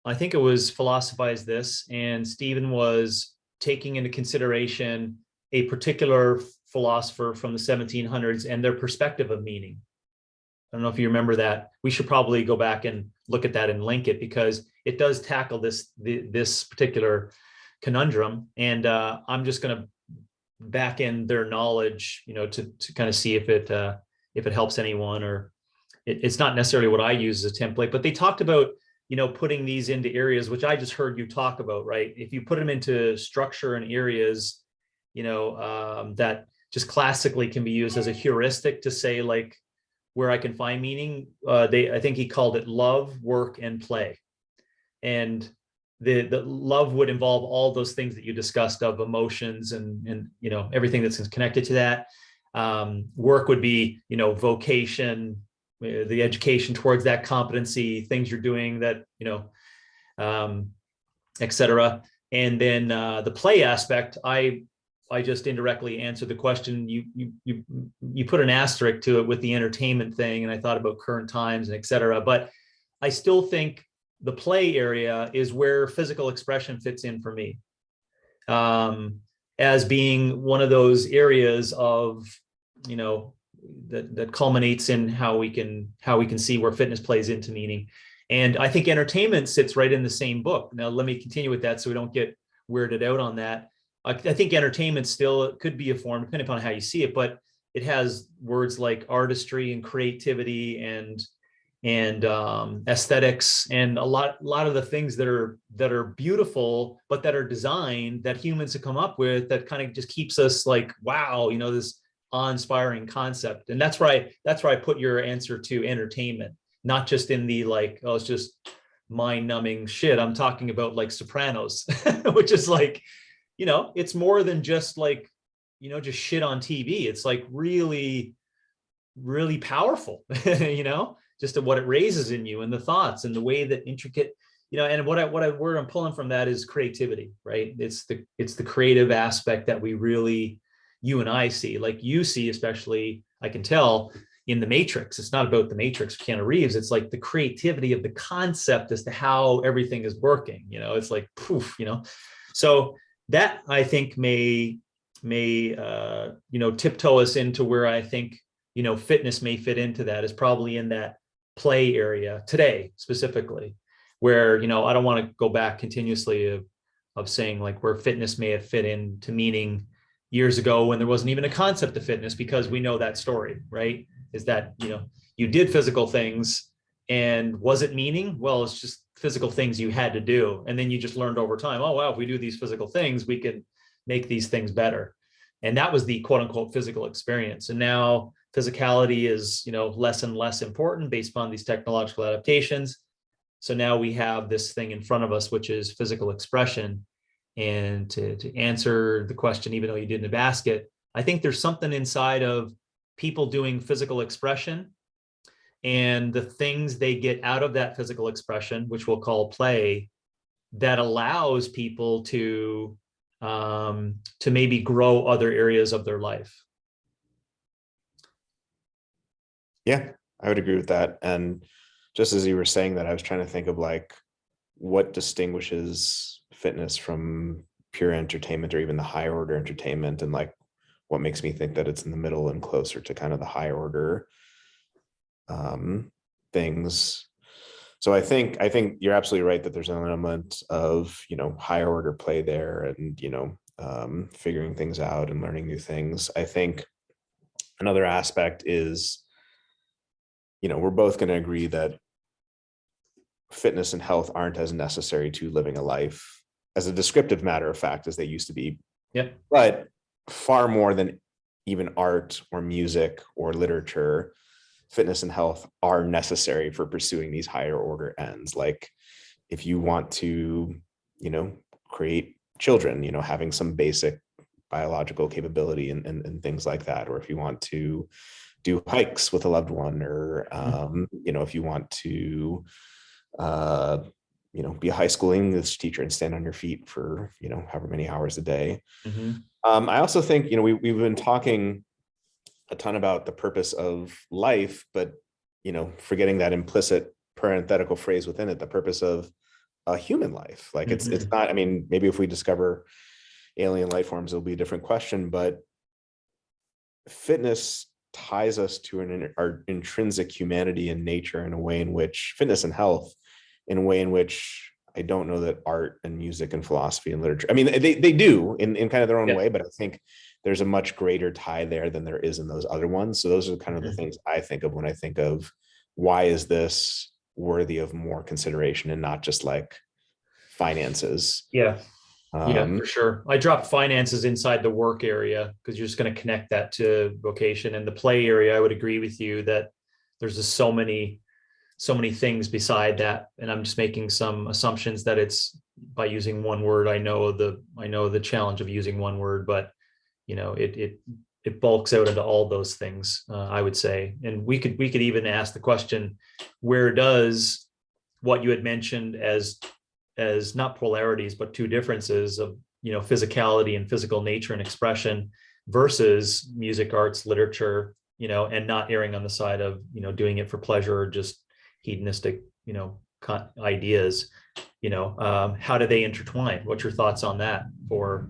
Speaker 1: I think it was Philosophize This, and Stephen was taking into consideration a particular philosopher from the 1700s and their perspective of meaning. I don't know if you remember that. We should probably go back and look at that and link it, because it does tackle this particular conundrum. And I'm just going to back in their knowledge, to kind of see if it helps anyone, or it's not necessarily what I use as a template. But they talked about, putting these into areas, which I just heard you talk about, right? If you put them into structure and areas, that just classically can be used as a heuristic to say like where I can find meaning. I think he called it love, work, and play. And the love would involve all those things that you discussed of emotions and everything that's connected to that. Work would be, vocation, the education towards that competency, things you're doing that, et cetera. And then the play aspect, I just indirectly answered the question. You put an asterisk to it with the entertainment thing, and I thought about current times and et cetera. But I still think the play area is where physical expression fits in for me, as being one of those areas of, that culminates in how we can see where fitness plays into meaning. And I think entertainment sits right in the same book. Now, let me continue with that so we don't get weirded out on that. I think entertainment still could be a form, depending upon how you see it, but it has words like artistry and creativity and aesthetics and a lot of the things that are beautiful, but that are designed that humans have come up with that kind of just keeps us like, wow, this awe-inspiring concept. And that's where I put your answer to entertainment, not just in the like, oh, it's just mind-numbing shit. I'm talking about like Sopranos, which is like, it's more than just like, just shit on TV. It's like really, really powerful, just what it raises in you and the thoughts and the way that intricate, and where I'm pulling from that is creativity, right? It's the creative aspect that we really, you and I see, like you see, especially, I can tell in The Matrix. It's not about The Matrix, Keanu Reeves. It's like the creativity of the concept as to how everything is working. It's like poof, So that I think may tiptoe us into where I think fitness may fit into that, is probably in that play area today specifically, where I don't want to go back continuously of saying like where fitness may have fit into meaning years ago when there wasn't even a concept of fitness, because we know that story, right? Is that you did physical things, and was it meaning? Well, it's just physical things you had to do. And then you just learned over time, oh, wow, if we do these physical things, we can make these things better. And that was the quote unquote physical experience. And now physicality is, less and less important based upon these technological adaptations. So now we have this thing in front of us, which is physical expression. And to answer the question, even though you didn't ask it, I think there's something inside of people doing physical expression and the things they get out of that physical expression, which we'll call play, that allows people to maybe grow other areas of their life.
Speaker 2: Yeah, I would agree with that. And just as you were saying that, I was trying to think of like what distinguishes fitness from pure entertainment or even the higher order entertainment, and like what makes me think that it's in the middle and closer to kind of the higher order things. So I think you're absolutely right that there's an element of, higher order play there, and, figuring things out and learning new things. I think another aspect is, we're both going to agree that fitness and health aren't as necessary to living a life as a descriptive matter of fact as they used to be.
Speaker 1: Yep.
Speaker 2: But far more than even art or music or literature, fitness and health are necessary for pursuing these higher order ends. Like if you want to, create children, having some basic biological capability and things like that, or if you want to do hikes with a loved one, or if you want to be a high school English teacher and stand on your feet for however many hours a day. I also think we've been talking a ton about the purpose of life, but forgetting that implicit parenthetical phrase within it, the purpose of a human life. Like it's not, I mean, maybe if we discover alien life forms, it'll be a different question, but fitness ties us to our intrinsic humanity and nature in a way in which fitness and health, in a way in which I don't know that art and music and philosophy and literature, I mean, they do in kind of their own way, but I think there's a much greater tie there than there is in those other ones. So those are kind of the things I think of when I think of why is this worthy of more consideration and not just like finances.
Speaker 1: Yeah, for sure. I dropped finances inside the work area because you're just going to connect that to vocation. And the play area, I would agree with you that there's just so many things beside that. And I'm just making some assumptions that it's by using one word. I know the challenge of using one word, but it bulks out into all those things, I would say. And we could even ask the question, where does what you had mentioned as not polarities, but two differences of, physicality and physical nature and expression versus music, arts, literature, and not erring on the side of, doing it for pleasure or just hedonistic, ideas, how do they intertwine? What's your thoughts on that for,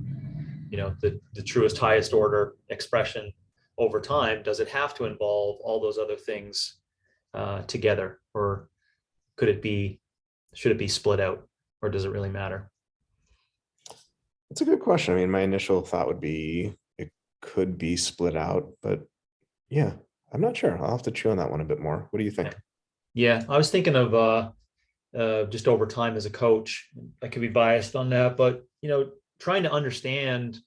Speaker 1: the truest, highest order expression over time? Does it have to involve all those other things together, or should it be split out, or does it really matter?
Speaker 2: That's a good question. I mean, my initial thought would be it could be split out, but yeah, I'm not sure. I'll have to chew on that one a bit more. What do you think?
Speaker 1: Yeah, I was thinking of just over time as a coach. I could be biased on that, but trying to understand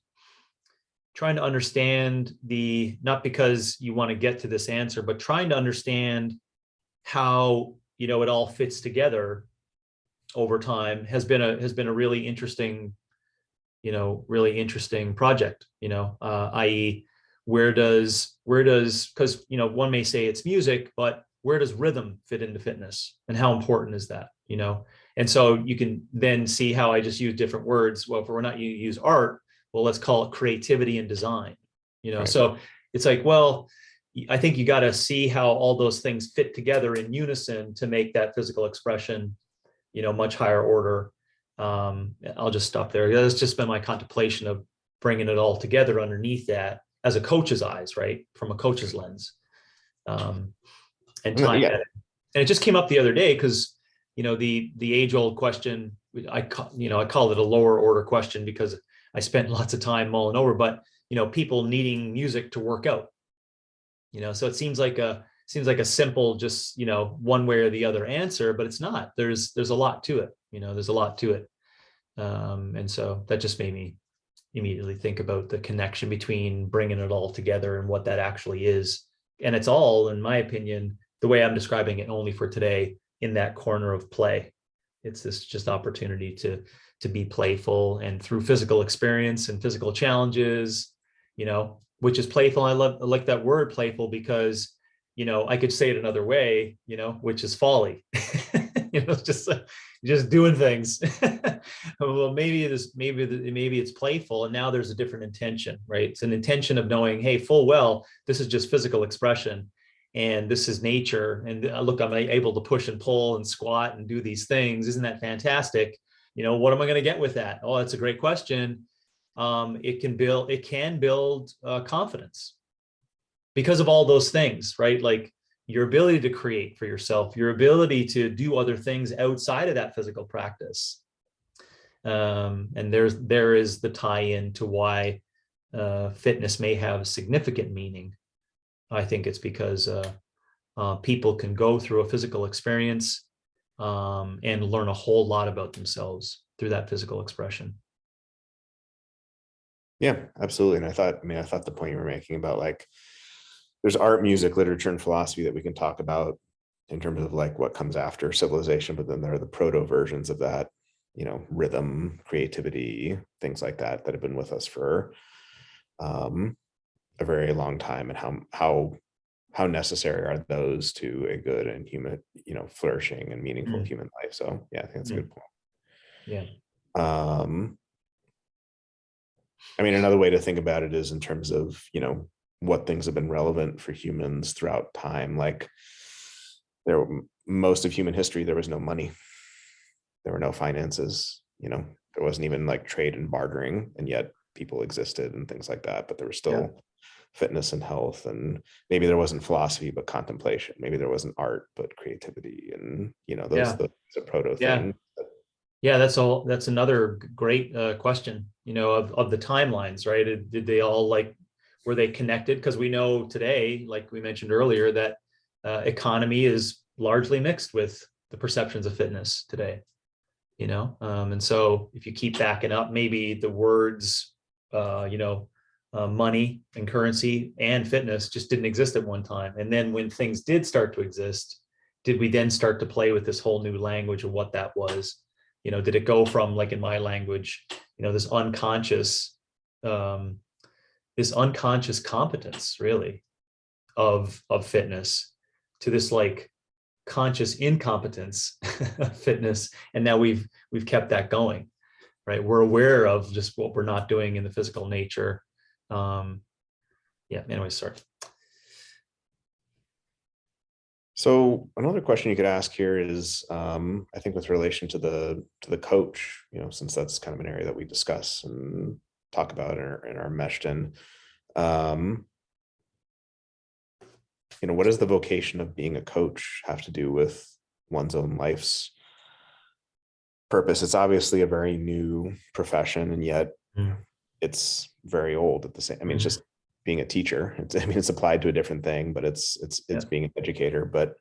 Speaker 1: the, not because you want to get to this answer, but trying to understand how it all fits together over time has been a really interesting project, i.e. where does, because one may say it's music, but where does rhythm fit into fitness, and how important is that? And so you can then see how I just use different words. Well, if we're not, you use art, well, let's call it creativity and design,
Speaker 2: Right.
Speaker 1: So it's like, well, I think you got to see how all those things fit together in unison to make that physical expression, much higher order. I'll just stop there. That's just been my contemplation of bringing it all together underneath that as a coach's eyes, right? From a coach's lens. And time.
Speaker 2: Yeah.
Speaker 1: And it just came up the other day because, the age old question, I call it a lower order question because I spent lots of time mulling over, but, people needing music to work out, so it seems like seems like a simple, just, one way or the other answer, but it's not. There's a lot to it. There's a lot to it. And so that just made me immediately think about the connection between bringing it all together and what that actually is. And it's all, in my opinion, the way I'm describing it only for today, in that corner of play. It's this just opportunity to be playful, and through physical experience and physical challenges, which is playful. I like that word playful, because, I could say it another way, which is folly. Just doing things. Well, maybe it's playful, and now there's a different intention, right? It's an intention of knowing, hey, full well, this is just physical expression, and this is nature. And look, I'm able to push and pull and squat and do these things. Isn't that fantastic? What am I going to get with that? Oh, that's a great question. It can build confidence because of all those things, right? Like your ability to create for yourself, your ability to do other things outside of that physical practice. And there is the tie-in to why fitness may have significant meaning. I think it's because people can go through a physical experience and learn a whole lot about themselves through that physical expression.
Speaker 2: Yeah, absolutely. And I thought the point you were making about, like, there's art, music, literature, and philosophy that we can talk about in terms of like what comes after civilization, but then there are the proto versions of that, rhythm, creativity, things like that have been with us for a very long time, and how necessary are those to a good and human, flourishing and meaningful human life. So yeah, I think that's a good point.
Speaker 1: Yeah.
Speaker 2: I mean, another way to think about it is in terms of, what things have been relevant for humans throughout time. Like most of human history, there was no money. There were no finances, there wasn't even like trade and bartering, and yet people existed and things like that. But there was still fitness and health, and maybe there wasn't philosophy, but contemplation. Maybe there wasn't art, but creativity, and, those are proto things.
Speaker 1: Yeah, that's another great question, of the timelines, right? Did they all were they connected? Because we know today, like we mentioned earlier, that economy is largely mixed with the perceptions of fitness today, and so if you keep backing up, maybe the words, money and currency and fitness just didn't exist at one time. And then when things did start to exist, did we then start to play with this whole new language of what that was? Did it go from, like in my language, this unconscious competence really of fitness, to this like conscious incompetence of fitness, and now we've kept that going, right? We're aware of just what we're not doing in the physical nature. Anyway, sorry.
Speaker 2: So another question you could ask here is, I think with relation to the coach, since that's kind of an area that we discuss and talk about and are meshed in, what does the vocation of being a coach have to do with one's own life's purpose? It's obviously a very new profession, and yet it's very old at the same. I mean, it's just being a teacher. It's applied to a different thing, but it's being an educator. But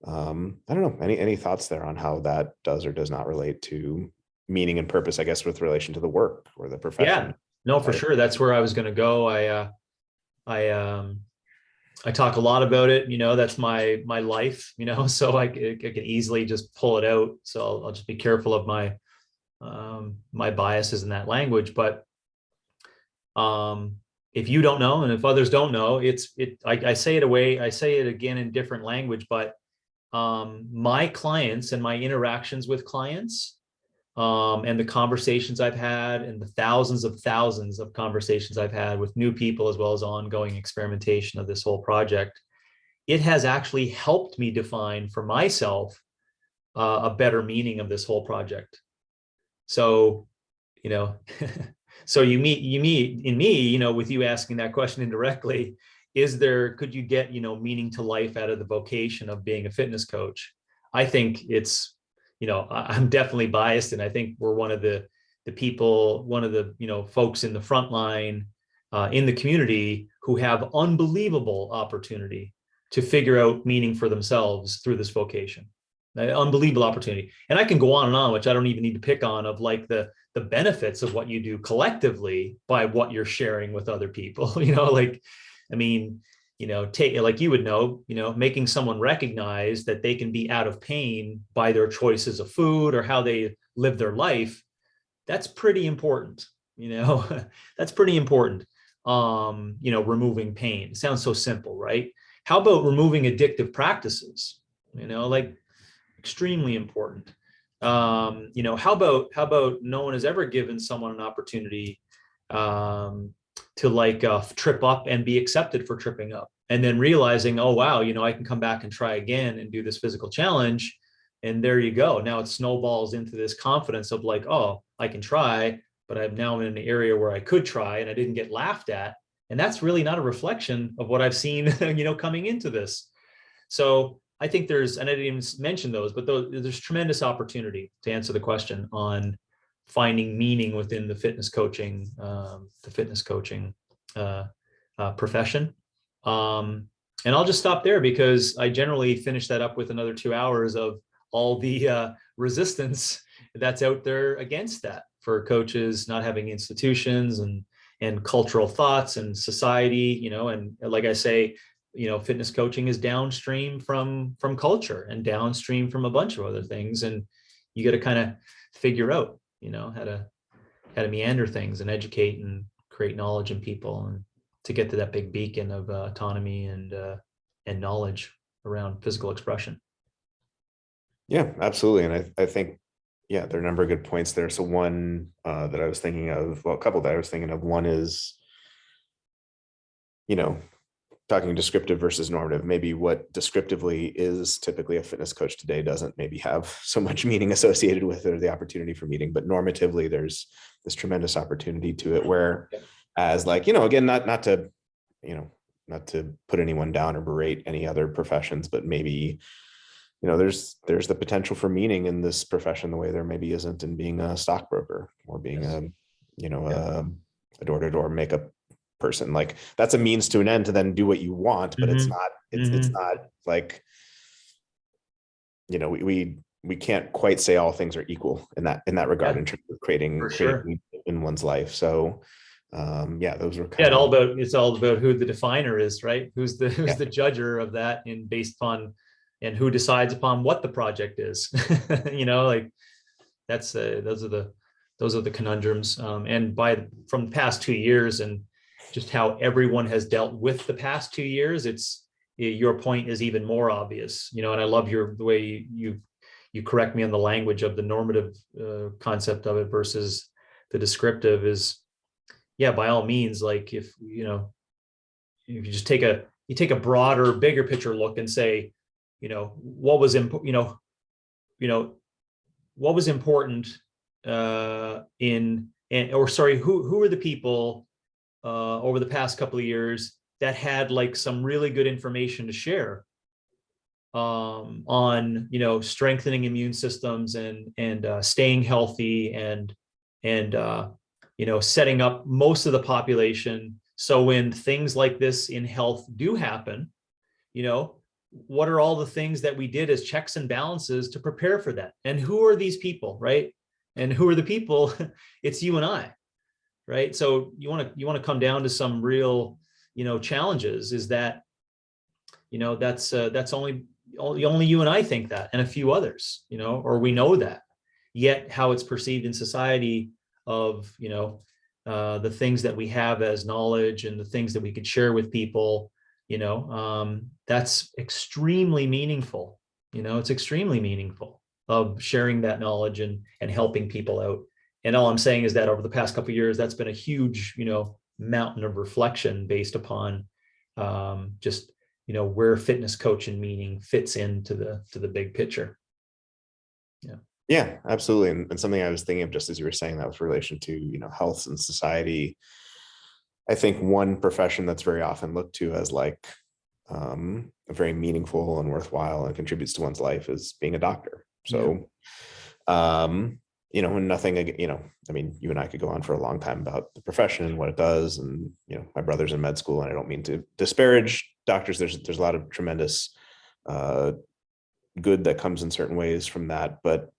Speaker 2: I don't know. Any thoughts there on how that does or does not relate to meaning and purpose, I guess, with relation to the work or the profession?
Speaker 1: Yeah, no, for sure. That's where I was going to go. I talk a lot about it. That's my life. So I can easily just pull it out. So I'll just be careful of my biases in that language. But if you don't know, and if others don't know, I say it again in different language, but my clients and my interactions with clients, and the conversations I've had, and the thousands of conversations I've had with new people, as well as ongoing experimentation of this whole project, it has actually helped me define for myself a better meaning of this whole project. So, so you meet in me, with you asking that question indirectly, could you get, meaning to life out of the vocation of being a fitness coach? I think it's, I'm definitely biased, and I think we're one of the people, one of the, folks in the front line in the community who have unbelievable opportunity to figure out meaning for themselves through this vocation. An unbelievable opportunity. And I can go on and on, which I don't even need to pick on, of like the benefits of what you do collectively by what you're sharing with other people. Like, I mean, take, like you would know, making someone recognize that they can be out of pain by their choices of food or how they live their life. That's pretty important. That's pretty important. Removing pain. It sounds so simple, right? How about removing addictive practices? Like, extremely important. How about no one has ever given someone an opportunity to like trip up and be accepted for tripping up, and then realizing, oh wow, I can come back and try again and do this physical challenge, and there you go. Now it snowballs into this confidence of like, oh, I can try, but I'm now in an area where I could try and I didn't get laughed at, and that's really not a reflection of what I've seen, coming into this. So I think there's, and I didn't even mention those, but there's tremendous opportunity to answer the question on finding meaning within the fitness coaching, profession. And I'll just stop there because I generally finish that up with another 2 hours of all the resistance that's out there against that, for coaches not having institutions and cultural thoughts and society, and like I say, fitness coaching is downstream from culture and downstream from a bunch of other things. And you got to kind of figure out, how to meander things and educate and create knowledge in people, and to get to that big beacon of autonomy and knowledge around physical expression.
Speaker 2: Yeah, absolutely. And I think, yeah, there are a number of good points there. So one that I was thinking of, well, a couple that I was thinking of, one is, talking descriptive versus normative. Maybe what descriptively is typically a fitness coach today doesn't maybe have so much meaning associated with it, or the opportunity for meaning, but normatively there's this tremendous opportunity to it, where as like, again, not to put anyone down or berate any other professions, but maybe, there's the potential for meaning in this profession the way there maybe isn't in being a stockbroker or being a door-to-door makeup person. Like, that's a means to an end to then do what you want, but it's not like, we can't quite say all things are equal in that regard, in terms of creating in one's life. So those were kind of,
Speaker 1: it's all about who the definer is, right? Who's the judger of that, and based upon, and who decides upon what the project is. Like, that's those are the conundrums. And from the past 2 years, and just how everyone has dealt with the past 2 years, your point is even more obvious. And I love the way you correct me on the language of the normative concept of it versus the descriptive. Is, yeah, by all means, like, if you just take a broader, bigger picture look and say, what was important who are the people over the past couple of years that had like some really good information to share on strengthening immune systems and staying healthy and setting up most of the population, so when things like this in health do happen, what are all the things that we did as checks and balances to prepare for that? And who are these people, right? And who are the people? It's you and I, right? So you want to come down to some real, challenges. Is that, that's only you and I think that, and a few others, or we know that. Yet how it's perceived in society of, the things that we have as knowledge and the things that we could share with people, that's extremely meaningful. It's extremely meaningful of sharing that knowledge and helping people out. And all I'm saying is that over the past couple of years, that's been a huge, mountain of reflection based upon just, where fitness coaching meaning fits into the big picture.
Speaker 2: Yeah, absolutely. And something I was thinking of just as you were saying that, with relation to, health and society, I think one profession that's very often looked to as like very meaningful and worthwhile and contributes to one's life is being a doctor. So and nothing, I mean, you and I could go on for a long time about the profession and what it does. And, my brother's in med school, and I don't mean to disparage doctors. There's a lot of tremendous good that comes in certain ways from that, but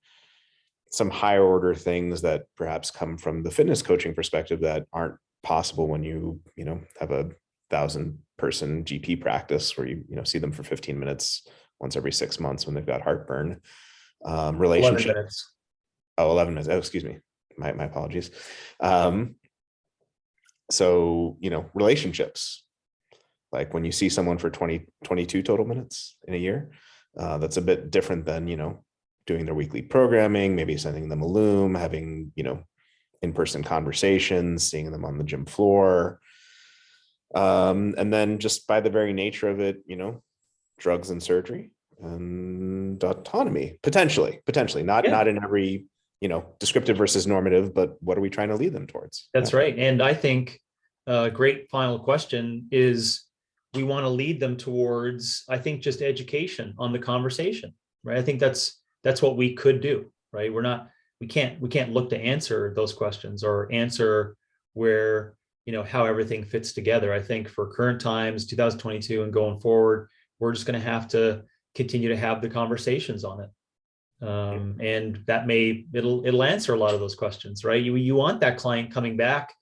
Speaker 2: some higher order things that perhaps come from the fitness coaching perspective that aren't possible when have a 1,000-person GP practice where you see them for 15 minutes once every 6 months when they've got heartburn.
Speaker 1: 11
Speaker 2: Relationship.
Speaker 1: minutes.
Speaker 2: Oh, 11 minutes. Oh, excuse me. My apologies. So, relationships, like when you see someone for 22 total minutes in a year, that's a bit different than, doing their weekly programming, maybe sending them a loom, having, in-person conversations, seeing them on the gym floor. And then just by the very nature of it, drugs and surgery and autonomy, potentially, not in every, descriptive versus normative, but what are we trying to lead them towards?
Speaker 1: That's right. And I think a great final question is, we want to lead them towards, I think, just education on the conversation, right? I think that's what we could do, right? We can't look to answer those questions or answer where, how everything fits together. I think for current times, 2022 and going forward, we're just going to have to continue to have the conversations on it. And that it'll answer a lot of those questions, right? You want that client coming back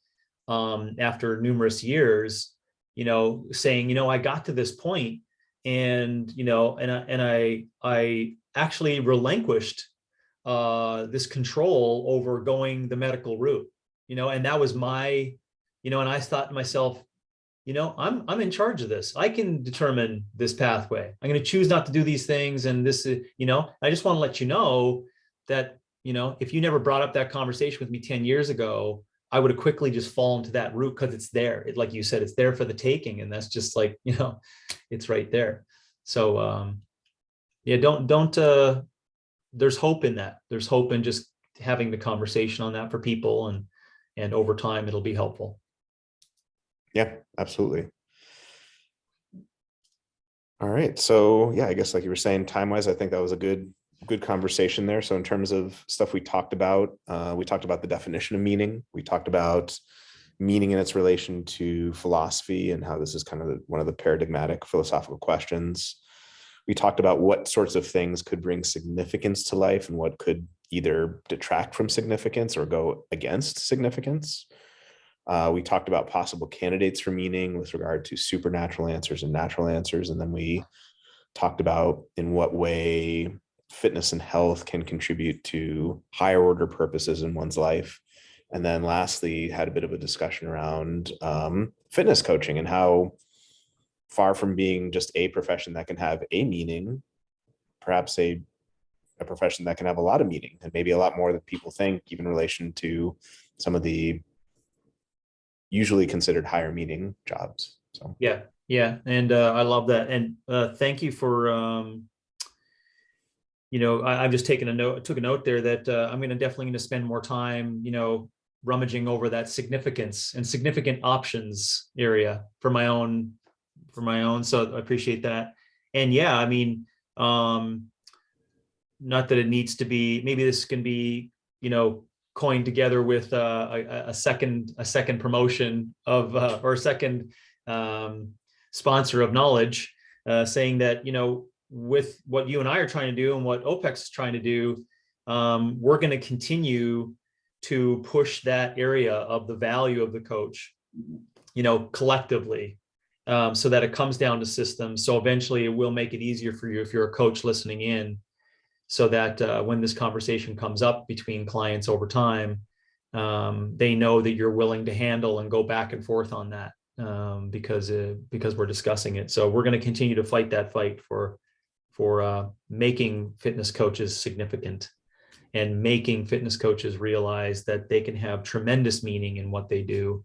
Speaker 1: after numerous years, saying, I got to this point, and I actually relinquished this control over going the medical route, and that was my, and I thought to myself, I'm in charge of this. I can determine this pathway. I'm going to choose not to do these things. And this is, I just want to let you know that, if you never brought up that conversation with me 10 years ago, I would have quickly just fallen to that route because it's there. Like you said, it's there for the taking. And that's just like, it's right there. So, there's hope in that. There's hope in just having the conversation on that for people, and over time, it'll be helpful.
Speaker 2: Yeah, absolutely. All right. So yeah, I guess like you were saying, time-wise, I think that was a good conversation there. So in terms of stuff we talked about the definition of meaning. We talked about meaning in its relation to philosophy and how this is kind of one of the paradigmatic philosophical questions. We talked about what sorts of things could bring significance to life and what could either detract from significance or go against significance. We talked about possible candidates for meaning with regard to supernatural answers and natural answers. And then we talked about in what way fitness and health can contribute to higher order purposes in one's life. And then lastly, had a bit of a discussion around fitness coaching and how far from being just a profession that can have a meaning, perhaps a profession that can have a lot of meaning, and maybe a lot more than people think, even in relation to some of the usually considered higher meaning jobs. So
Speaker 1: yeah, and I love that, and thank you for I've just took a note there that I'm definitely going to spend more time rummaging over that significance and significant options area for my own. So I appreciate that. And yeah, not that it needs to be, maybe this can be coined together with a second promotion of or a second sponsor of knowledge, saying that with what you and I are trying to do and what OPEX is trying to do, we're going to continue to push that area of the value of the coach, collectively, so that it comes down to systems. So eventually it will make it easier for you if you're a coach listening in, so that when this conversation comes up between clients over time, they know that you're willing to handle and go back and forth on that, because we're discussing it. So we're going to continue to fight that fight for making fitness coaches significant and making fitness coaches realize that they can have tremendous meaning in what they do.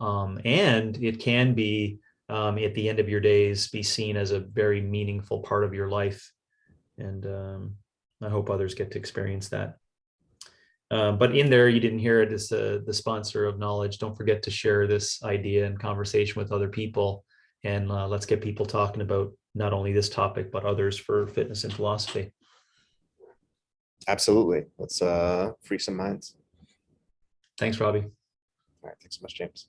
Speaker 1: And it can be, at the end of your days, be seen as a very meaningful part of your life. And I hope others get to experience that. But in there, you didn't hear it as the sponsor of knowledge. Don't forget to share this idea and conversation with other people. And let's get people talking about not only this topic, but others for fitness and philosophy.
Speaker 2: Absolutely. Let's free some minds.
Speaker 1: Thanks, Robbie.
Speaker 2: All right. Thanks so much, James.